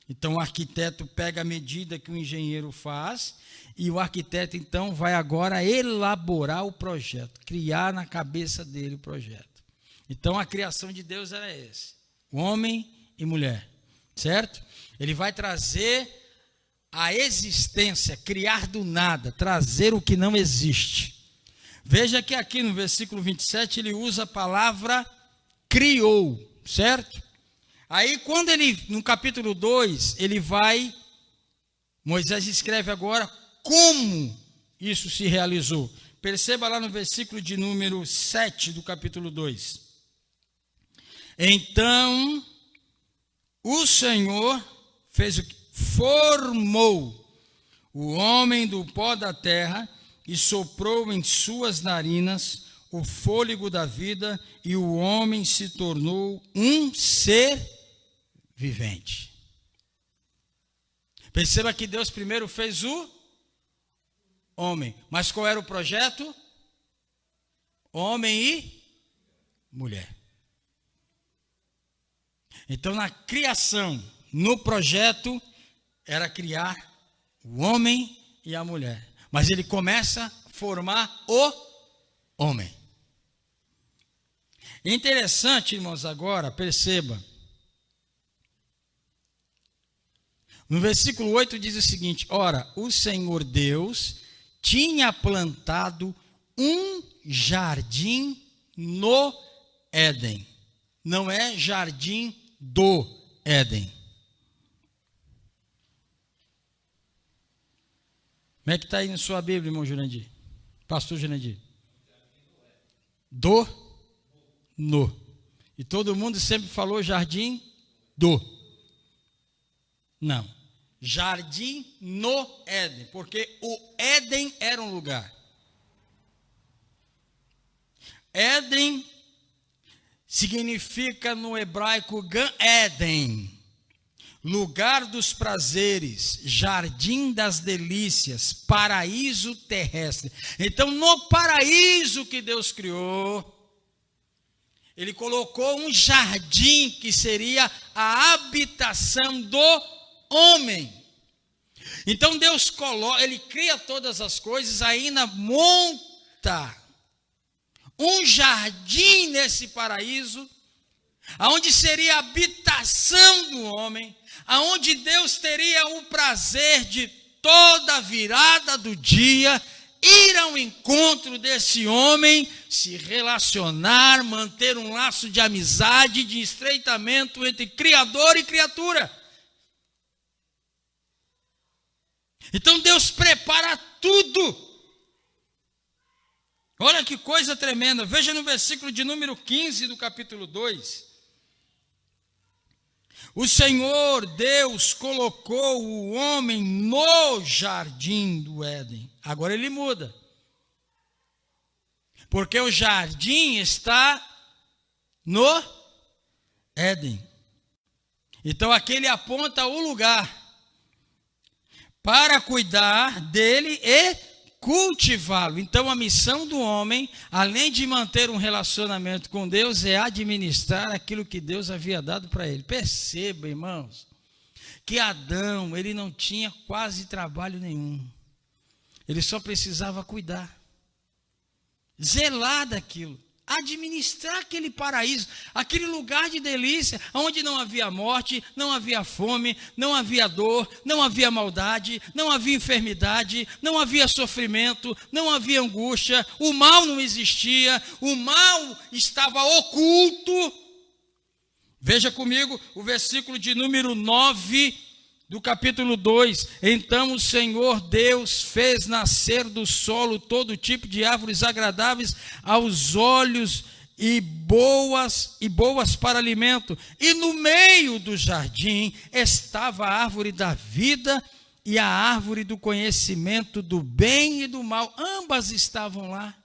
Então, o arquiteto pega a medida que o engenheiro faz e o arquiteto, então, vai agora elaborar o projeto, criar na cabeça dele o projeto. Então, a criação de Deus era essa: homem e mulher, certo? Ele vai trazer a existência, criar do nada, trazer o que não existe. Veja que aqui no versículo 27 ele usa a palavra criou, certo? Aí quando ele, no capítulo 2, Moisés escreve agora como isso se realizou. Perceba lá no versículo de número 7 do capítulo 2. Então, o Senhor fez o que? Formou o homem do pó da terra e soprou em suas narinas o fôlego da vida, e o homem se tornou um ser vivente. Perceba que Deus primeiro fez o homem, mas qual era o projeto? Homem e mulher. Então, na criação, no projeto, era criar o homem e a mulher. Mas ele começa a formar o homem. Interessante, irmãos, agora, perceba. No versículo 8 diz o seguinte: ora, o Senhor Deus tinha plantado um jardim no Éden. Não é jardim do Éden. Como é que está aí na sua Bíblia, irmão Jurandir? Pastor Jurandir? No. E todo mundo sempre falou jardim do. Não. Jardim no Éden. Porque o Éden era um lugar. Éden significa no hebraico Gan Eden. Lugar dos prazeres, jardim das delícias, paraíso terrestre. Então, no paraíso que Deus criou, Ele colocou um jardim que seria a habitação do homem. Então, Deus coloca, Ele cria todas as coisas, ainda monta um jardim nesse paraíso, aonde seria a habitação do homem, aonde Deus teria o prazer de toda virada do dia ir ao encontro desse homem, se relacionar, manter um laço de amizade, de estreitamento entre Criador e criatura. Então Deus prepara tudo. Olha que coisa tremenda. Veja no versículo de número 15 do capítulo 2. O Senhor Deus colocou o homem no jardim do Éden. Agora ele muda. Porque o jardim está no Éden. Então aqui ele aponta o lugar para cuidar dele e cultivá-lo. Então a missão do homem, além de manter um relacionamento com Deus, é administrar aquilo que Deus havia dado para ele. Perceba, irmãos, que Adão, ele não tinha quase trabalho nenhum. Ele só precisava cuidar, zelar daquilo, administrar aquele paraíso, aquele lugar de delícia, onde não havia morte, não havia fome, não havia dor, não havia maldade, não havia enfermidade, não havia sofrimento, não havia angústia, o mal não existia, o mal estava oculto. Veja comigo o versículo de número 9 do capítulo 2. Então o Senhor Deus fez nascer do solo todo tipo de árvores agradáveis aos olhos e boas para alimento. E no meio do jardim estava a árvore da vida e a árvore do conhecimento do bem e do mal. Ambas estavam lá.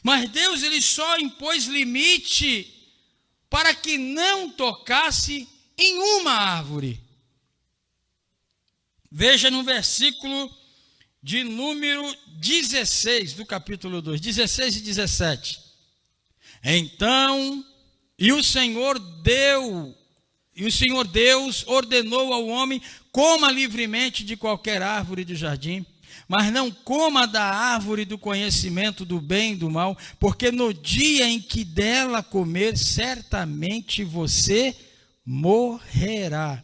Mas Deus, ele só impôs limite para que não tocasse em uma árvore. Veja no versículo de número 16 do capítulo 2, 16 e 17. Então, o Senhor Deus ordenou ao homem: coma livremente de qualquer árvore do jardim, mas não coma da árvore do conhecimento do bem e do mal, porque no dia em que dela comer, certamente você morrerá.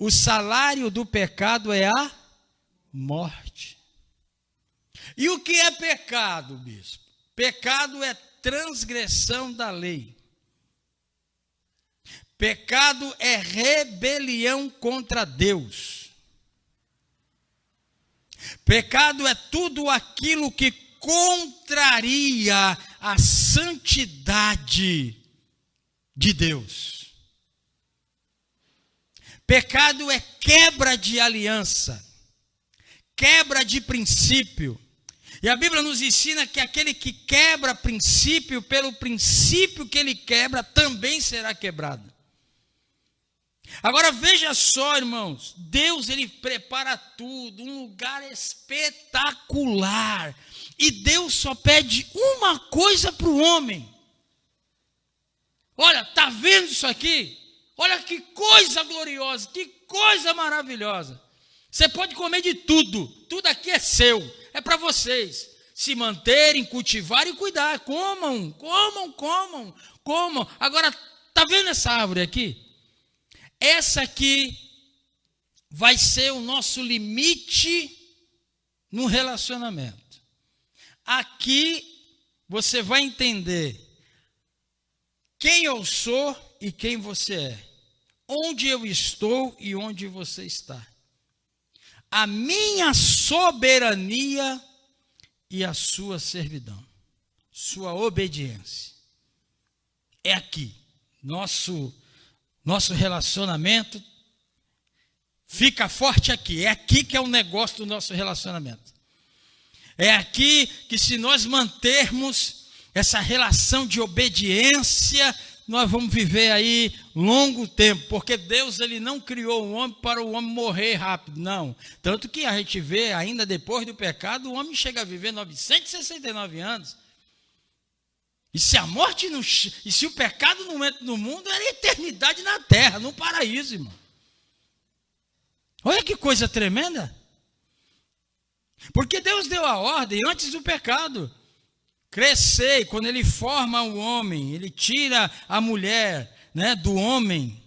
O salário do pecado é a morte. E o que é pecado, bispo? Pecado é transgressão da lei. Pecado é rebelião contra Deus. Pecado é tudo aquilo que contraria a santidade de Deus. Pecado é quebra de aliança, quebra de princípio. E a Bíblia nos ensina que aquele que quebra princípio, pelo princípio que ele quebra, também será quebrado. Agora veja só, irmãos, Deus, ele prepara tudo, um lugar espetacular. E Deus só pede uma coisa para o homem. Olha, está vendo isso aqui? Olha que coisa gloriosa, que coisa maravilhosa. Você pode comer de tudo, tudo aqui é seu, é para vocês se manterem, cultivar e cuidar. Comam. Agora, está vendo essa árvore aqui? Essa aqui vai ser o nosso limite num relacionamento. Aqui você vai entender quem eu sou e quem você é. Onde eu estou e onde você está. A minha soberania e a sua servidão. Sua obediência. É aqui. Nosso relacionamento fica forte aqui. É aqui que é o negócio do nosso relacionamento. É aqui que, se nós mantermos essa relação de obediência, nós vamos viver aí longo tempo. Porque Deus, ele não criou o homem para o homem morrer rápido, não. Tanto que a gente vê, ainda depois do pecado, o homem chega a viver 969 anos. E se a morte não, e se o pecado não entra no mundo, era eternidade na terra, no paraíso, irmão. Olha que coisa tremenda. Porque Deus deu a ordem antes do pecado. Crescer, quando ele forma o homem, ele tira a mulher, né, do homem,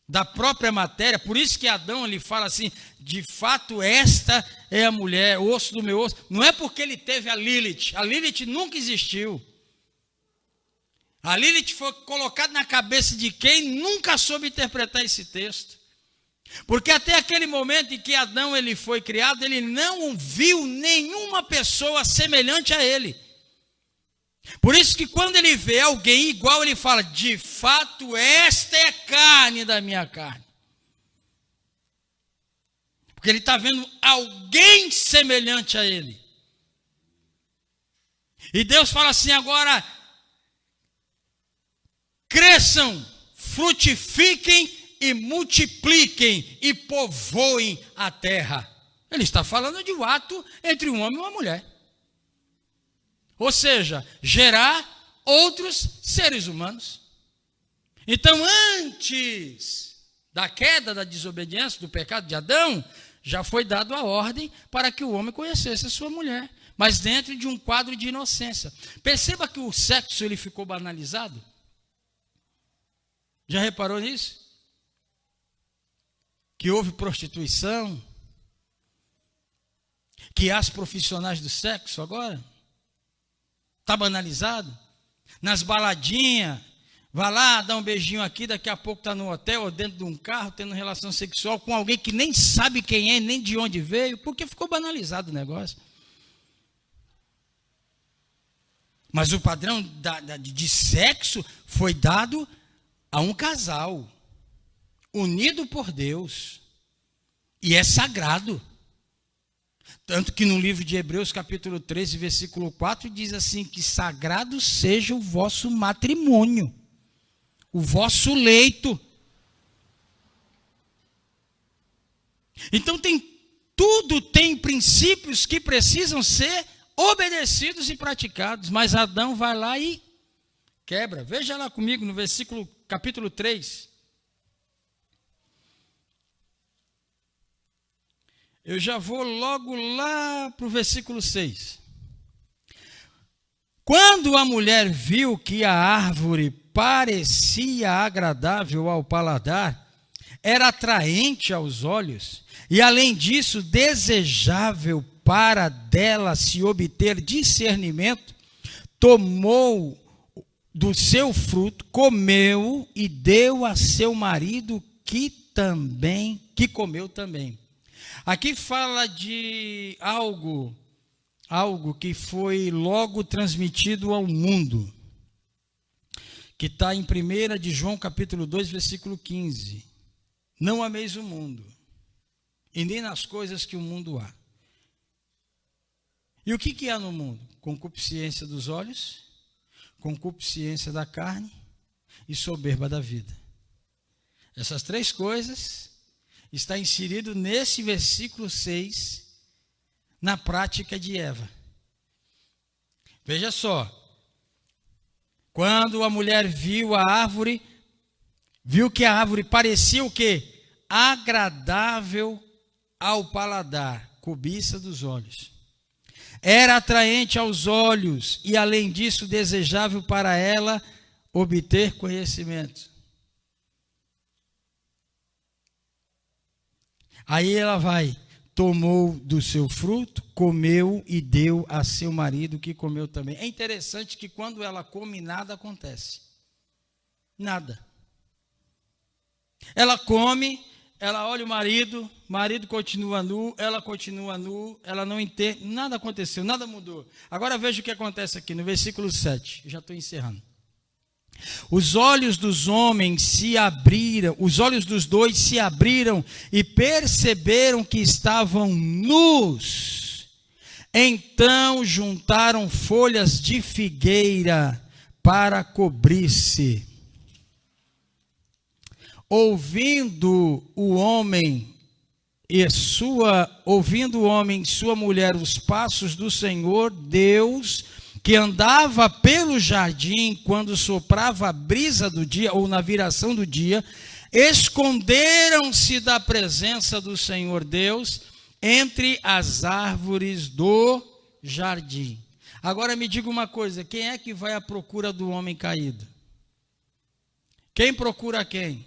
da própria matéria. Por isso que Adão, ele fala assim, de fato esta é a mulher, osso do meu osso. Não é porque ele teve a Lilith nunca existiu. A Lilith foi colocada na cabeça de quem nunca soube interpretar esse texto. Porque até aquele momento em que Adão ele foi criado, ele não viu nenhuma pessoa semelhante a ele. Por isso que quando ele vê alguém igual, ele fala, de fato esta é carne da minha carne. Porque ele está vendo alguém semelhante a ele. E Deus fala assim agora, cresçam, frutifiquem e multipliquem e povoem a terra. Ele está falando de um ato entre um homem e uma mulher. Ou seja, gerar outros seres humanos. Então, antes da queda, da desobediência, do pecado de Adão, já foi dado a ordem para que o homem conhecesse a sua mulher, mas dentro de um quadro de inocência. Perceba que o sexo ele ficou banalizado. Já reparou nisso? Que houve prostituição, que há as profissionais do sexo agora. Está banalizado? Nas baladinhas, vai lá, dá um beijinho aqui, daqui a pouco está no hotel ou dentro de um carro, tendo relação sexual com alguém que nem sabe quem é, nem de onde veio, porque ficou banalizado o negócio. Mas o padrão de sexo foi dado a um casal, unido por Deus, e é sagrado. Tanto que no livro de Hebreus, capítulo 13, versículo 4, diz assim, que sagrado seja o vosso matrimônio, o vosso leito. Então tudo tem princípios que precisam ser obedecidos e praticados, mas Adão vai lá e quebra. Veja lá comigo no versículo, capítulo 3. Eu já vou logo lá para o versículo 6. Quando a mulher viu que a árvore parecia agradável ao paladar, era atraente aos olhos, e além disso, desejável para dela se obter discernimento, tomou do seu fruto, comeu e deu a seu marido que comeu também. Aqui fala de algo que foi logo transmitido ao mundo, que está em 1 de João capítulo 2, versículo 15. Não ameis o mundo, e nem nas coisas que o mundo há. E o que há no mundo? Concupiscência dos olhos, concupiscência da carne e soberba da vida. Essas três coisas está inserido nesse versículo 6, na prática de Eva. Veja só, quando a mulher viu a árvore, viu que a árvore parecia o quê? Agradável ao paladar, cobiça dos olhos. Era atraente aos olhos e, além disso, desejável para ela obter conhecimento. Aí ela vai, tomou do seu fruto, comeu e deu a seu marido, que comeu também. É interessante que quando ela come, nada acontece. Nada. Ela come, ela olha o marido continua nu, ela não entende, nada aconteceu, nada mudou. Agora veja o que acontece aqui no versículo 7, eu já estou encerrando. Os olhos dos homens se abriram, os olhos dos dois se abriram e perceberam que estavam nus. Então juntaram folhas de figueira para cobrir-se. Ouvindo o homem e sua mulher os passos do Senhor Deus, que andava pelo jardim quando soprava a brisa do dia, ou na viração do dia, esconderam-se da presença do Senhor Deus entre as árvores do jardim. Agora me diga uma coisa, quem é que vai à procura do homem caído? Quem procura quem?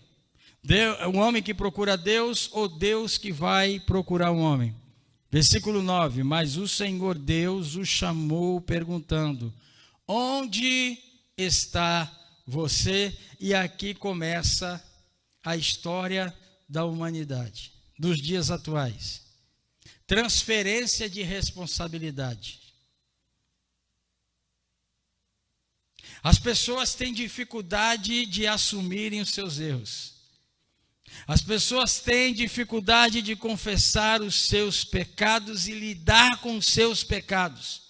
O homem que procura Deus ou Deus que vai procurar o homem? Versículo 9, mas o Senhor Deus o chamou perguntando, onde está você? E aqui começa a história da humanidade, dos dias atuais. Transferência de responsabilidade. As pessoas têm dificuldade de assumirem os seus erros. As pessoas têm dificuldade de confessar os seus pecados e lidar com os seus pecados.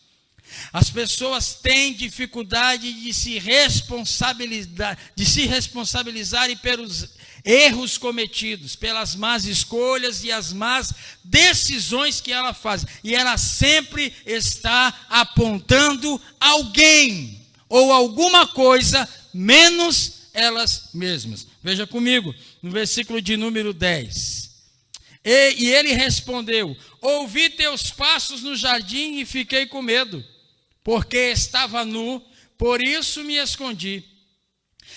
As pessoas têm dificuldade de se responsabilizarem pelos erros cometidos, pelas más escolhas e as más decisões que ela faz. E ela sempre está apontando alguém ou alguma coisa, menos elas mesmas. Veja comigo, no versículo de número 10. E ele respondeu, ouvi teus passos no jardim e fiquei com medo, porque estava nu, por isso me escondi.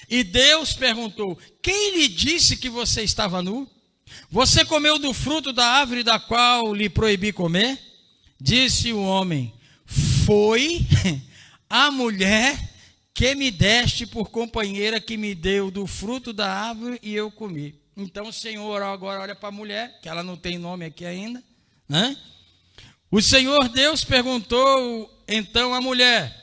E Deus perguntou, quem lhe disse que você estava nu? Você comeu do fruto da árvore da qual lhe proibi comer? Disse o homem, foi a mulher que me deste por companheira, que me deu do fruto da árvore e eu comi. Então o Senhor agora olha para a mulher, que ela não tem nome aqui ainda, né? O Senhor Deus perguntou então à mulher,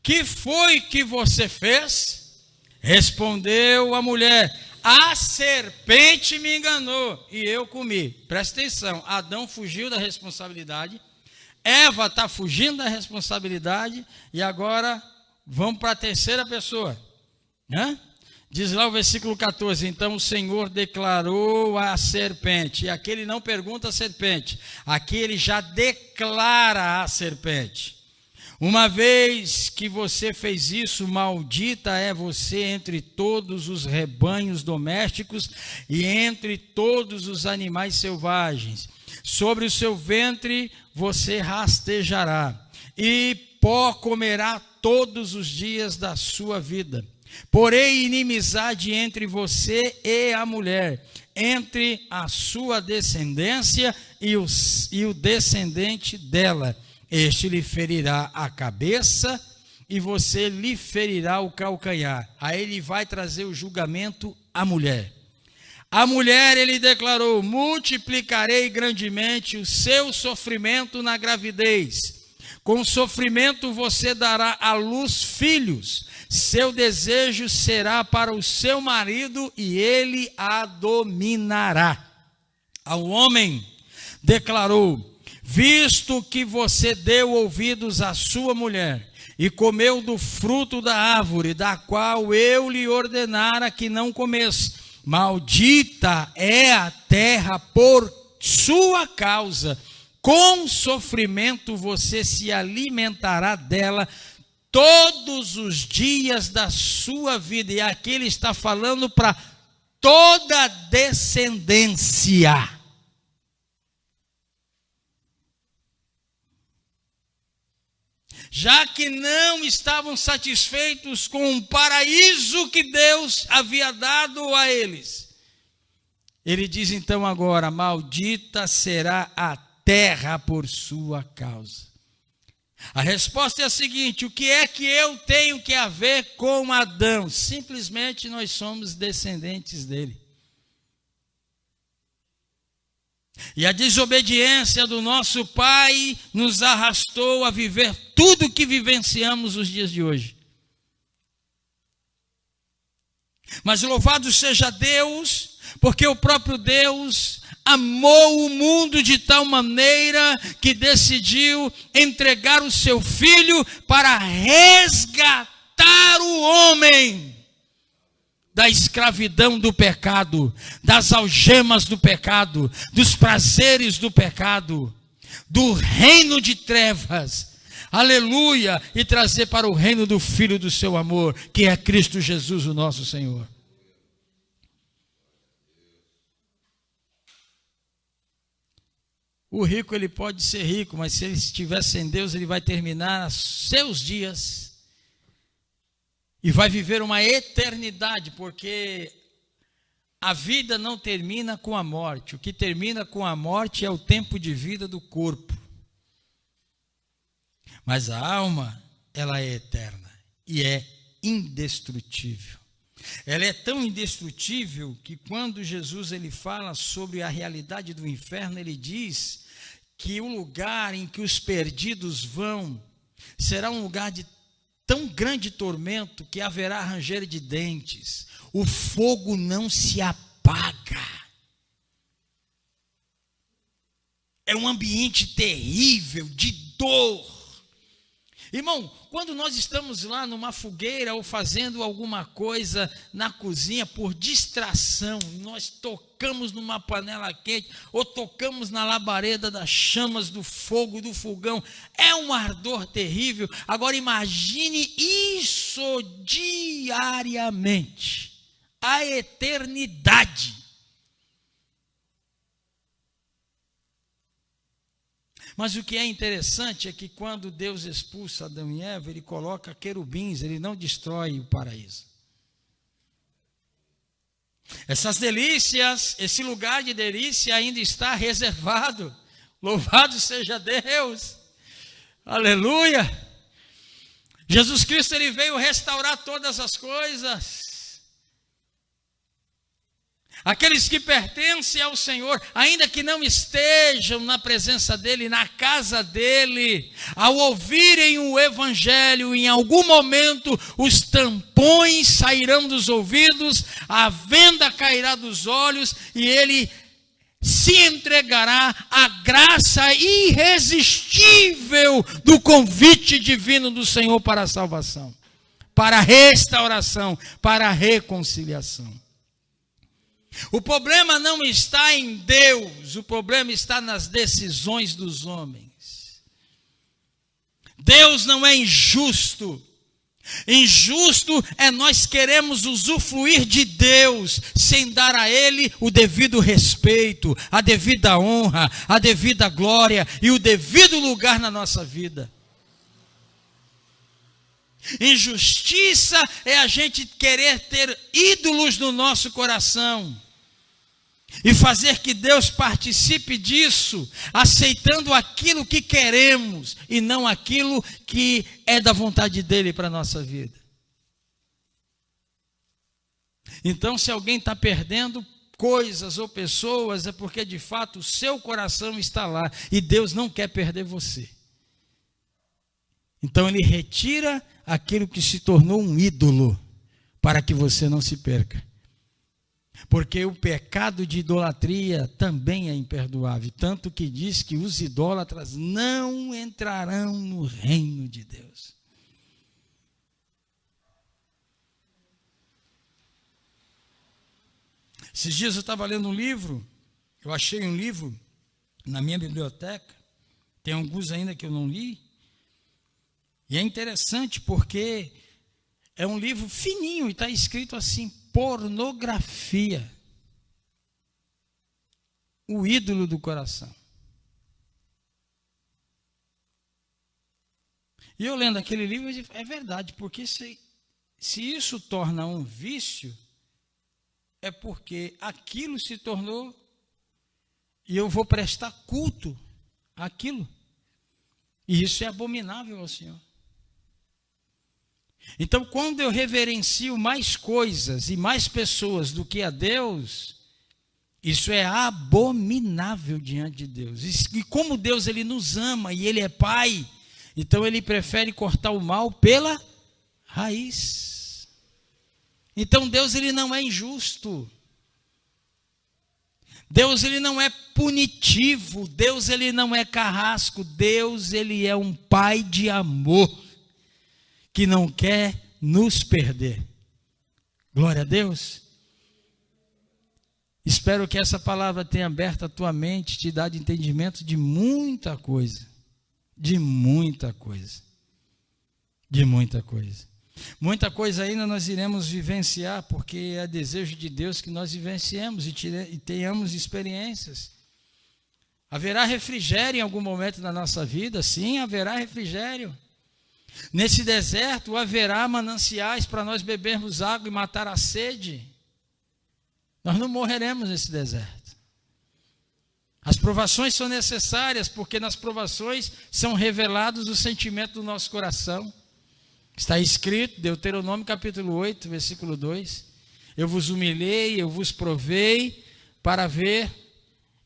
que foi que você fez? Respondeu a mulher, a serpente me enganou e eu comi. Presta atenção, Adão fugiu da responsabilidade, Eva está fugindo da responsabilidade e agora vamos para a terceira pessoa, né? Diz lá o versículo 14, então o Senhor declarou à serpente, e aqui ele não pergunta à serpente, aqui ele já declara à serpente, uma vez que você fez isso, maldita é você entre todos os rebanhos domésticos e entre todos os animais selvagens, sobre o seu ventre você rastejará, e pó comerá todos os dias da sua vida. Porém, inimizade entre você e a mulher, entre a sua descendência e o descendente dela. Este lhe ferirá a cabeça e você lhe ferirá o calcanhar. Aí ele vai trazer o julgamento à mulher. A mulher, ele declarou, multiplicarei grandemente o seu sofrimento na gravidez. Com sofrimento você dará à luz filhos, seu desejo será para o seu marido e ele a dominará. Ao homem declarou, visto que você deu ouvidos à sua mulher e comeu do fruto da árvore, da qual eu lhe ordenara que não comesse, maldita é a terra por sua causa. Com sofrimento você se alimentará dela todos os dias da sua vida. E aqui ele está falando para toda a descendência. Já que não estavam satisfeitos com o paraíso que Deus havia dado a eles, Ele diz então agora: maldita será a terra por sua causa. A resposta é a seguinte: o que é que eu tenho que a ver com Adão? Simplesmente nós somos descendentes dele. E a desobediência do nosso pai nos arrastou a viver tudo o que vivenciamos os dias de hoje. Mas louvado seja Deus, porque o próprio Deus amou o mundo de tal maneira que decidiu entregar o seu Filho para resgatar o homem da escravidão do pecado, das algemas do pecado, dos prazeres do pecado, do reino de trevas, aleluia, e trazer para o reino do Filho do seu amor, que é Cristo Jesus, o nosso Senhor. O rico, ele pode ser rico, mas se ele estiver sem Deus, ele vai terminar seus dias e vai viver uma eternidade, porque a vida não termina com a morte. O que termina com a morte é o tempo de vida do corpo. Mas a alma, ela é eterna e é indestrutível. Ela é tão indestrutível que quando Jesus ele fala sobre a realidade do inferno, ele diz que o lugar em que os perdidos vão será um lugar de tão grande tormento que haverá ranger de dentes. O fogo não se apaga. É um ambiente terrível, de dor. Irmão, quando nós estamos lá numa fogueira ou fazendo alguma coisa na cozinha por distração, nós tocamos numa panela quente ou tocamos na labareda das chamas do fogo, do fogão, é um ardor terrível. Agora imagine isso diariamente, a eternidade. Mas o que é interessante é que quando Deus expulsa Adão e Eva, ele coloca querubins, ele não destrói o paraíso. Essas delícias, esse lugar de delícia ainda está reservado. Louvado seja Deus. Aleluia. Jesus Cristo, ele veio restaurar todas as coisas. Aqueles que pertencem ao Senhor, ainda que não estejam na presença dEle, na casa dEle, ao ouvirem o Evangelho, em algum momento os tampões sairão dos ouvidos, a venda cairá dos olhos e Ele se entregará à graça irresistível do convite divino do Senhor para a salvação, para a restauração, para a reconciliação. O problema não está em Deus, o problema está nas decisões dos homens. Deus não é injusto. Injusto é nós queremos usufruir de Deus sem dar a Ele o devido respeito, a devida honra, a devida glória e o devido lugar na nossa vida. Injustiça é a gente querer ter ídolos no nosso coração e fazer que Deus participe disso, aceitando aquilo que queremos e não aquilo que é da vontade dEle para a nossa vida. Então, se alguém está perdendo coisas ou pessoas, é porque de fato o seu coração está lá e Deus não quer perder você. Então Ele retira aquilo que se tornou um ídolo para que você não se perca. Porque o pecado de idolatria também é imperdoável, tanto que diz que os idólatras não entrarão no reino de Deus. Esses dias eu estava lendo um livro, eu achei um livro na minha biblioteca, tem alguns ainda que eu não li, e é interessante porque é um livro fininho e está escrito assim: pornografia, o ídolo do coração. E eu lendo aquele livro, eu disse, é verdade, porque se isso torna um vício, é porque aquilo se tornou, e eu vou prestar culto àquilo. E isso é abominável ao Senhor. Então, quando eu reverencio mais coisas e mais pessoas do que a Deus, isso é abominável diante de Deus. E como Deus ele nos ama e Ele é Pai, então Ele prefere cortar o mal pela raiz. Então Deus ele não é injusto. Deus ele não é punitivo. Deus ele não é carrasco. Deus ele é um Pai de amor que não quer nos perder. Glória a Deus. Espero que essa palavra tenha aberto a tua mente, te dado entendimento de muita coisa. De muita coisa. De muita coisa. Muita coisa ainda nós iremos vivenciar, porque é desejo de Deus que nós vivenciemos e tenhamos experiências. Haverá refrigério em algum momento da nossa vida? Sim, haverá refrigério. Nesse deserto haverá mananciais para nós bebermos água e matar a sede. Nós não morreremos nesse deserto. As provações são necessárias, porque nas provações são revelados os sentimentos do nosso coração. Está escrito, Deuteronômio capítulo 8, versículo 2. Eu vos humilhei, eu vos provei para ver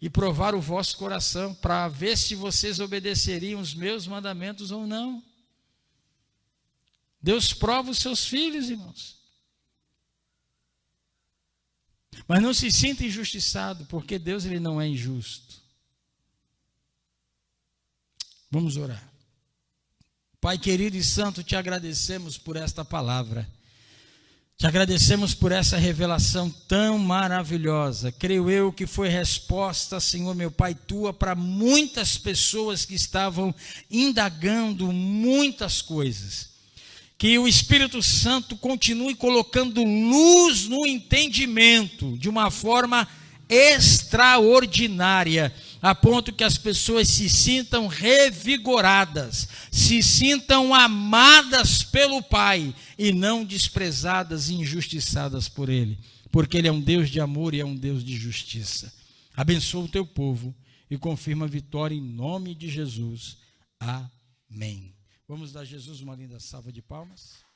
e provar o vosso coração, para ver se vocês obedeceriam os meus mandamentos ou não. Deus prova os seus filhos, irmãos. Mas não se sinta injustiçado, porque Deus ele não é injusto. Vamos orar. Pai querido e santo, te agradecemos por esta palavra. Te agradecemos por essa revelação tão maravilhosa. Creio eu que foi resposta, Senhor meu Pai, tua para muitas pessoas que estavam indagando muitas coisas. Que o Espírito Santo continue colocando luz no entendimento de uma forma extraordinária, a ponto que as pessoas se sintam revigoradas, se sintam amadas pelo Pai e não desprezadas e injustiçadas por Ele, porque Ele é um Deus de amor e é um Deus de justiça. Abençoa o teu povo e confirma a vitória em nome de Jesus. Amém. Vamos dar a Jesus uma linda salva de palmas.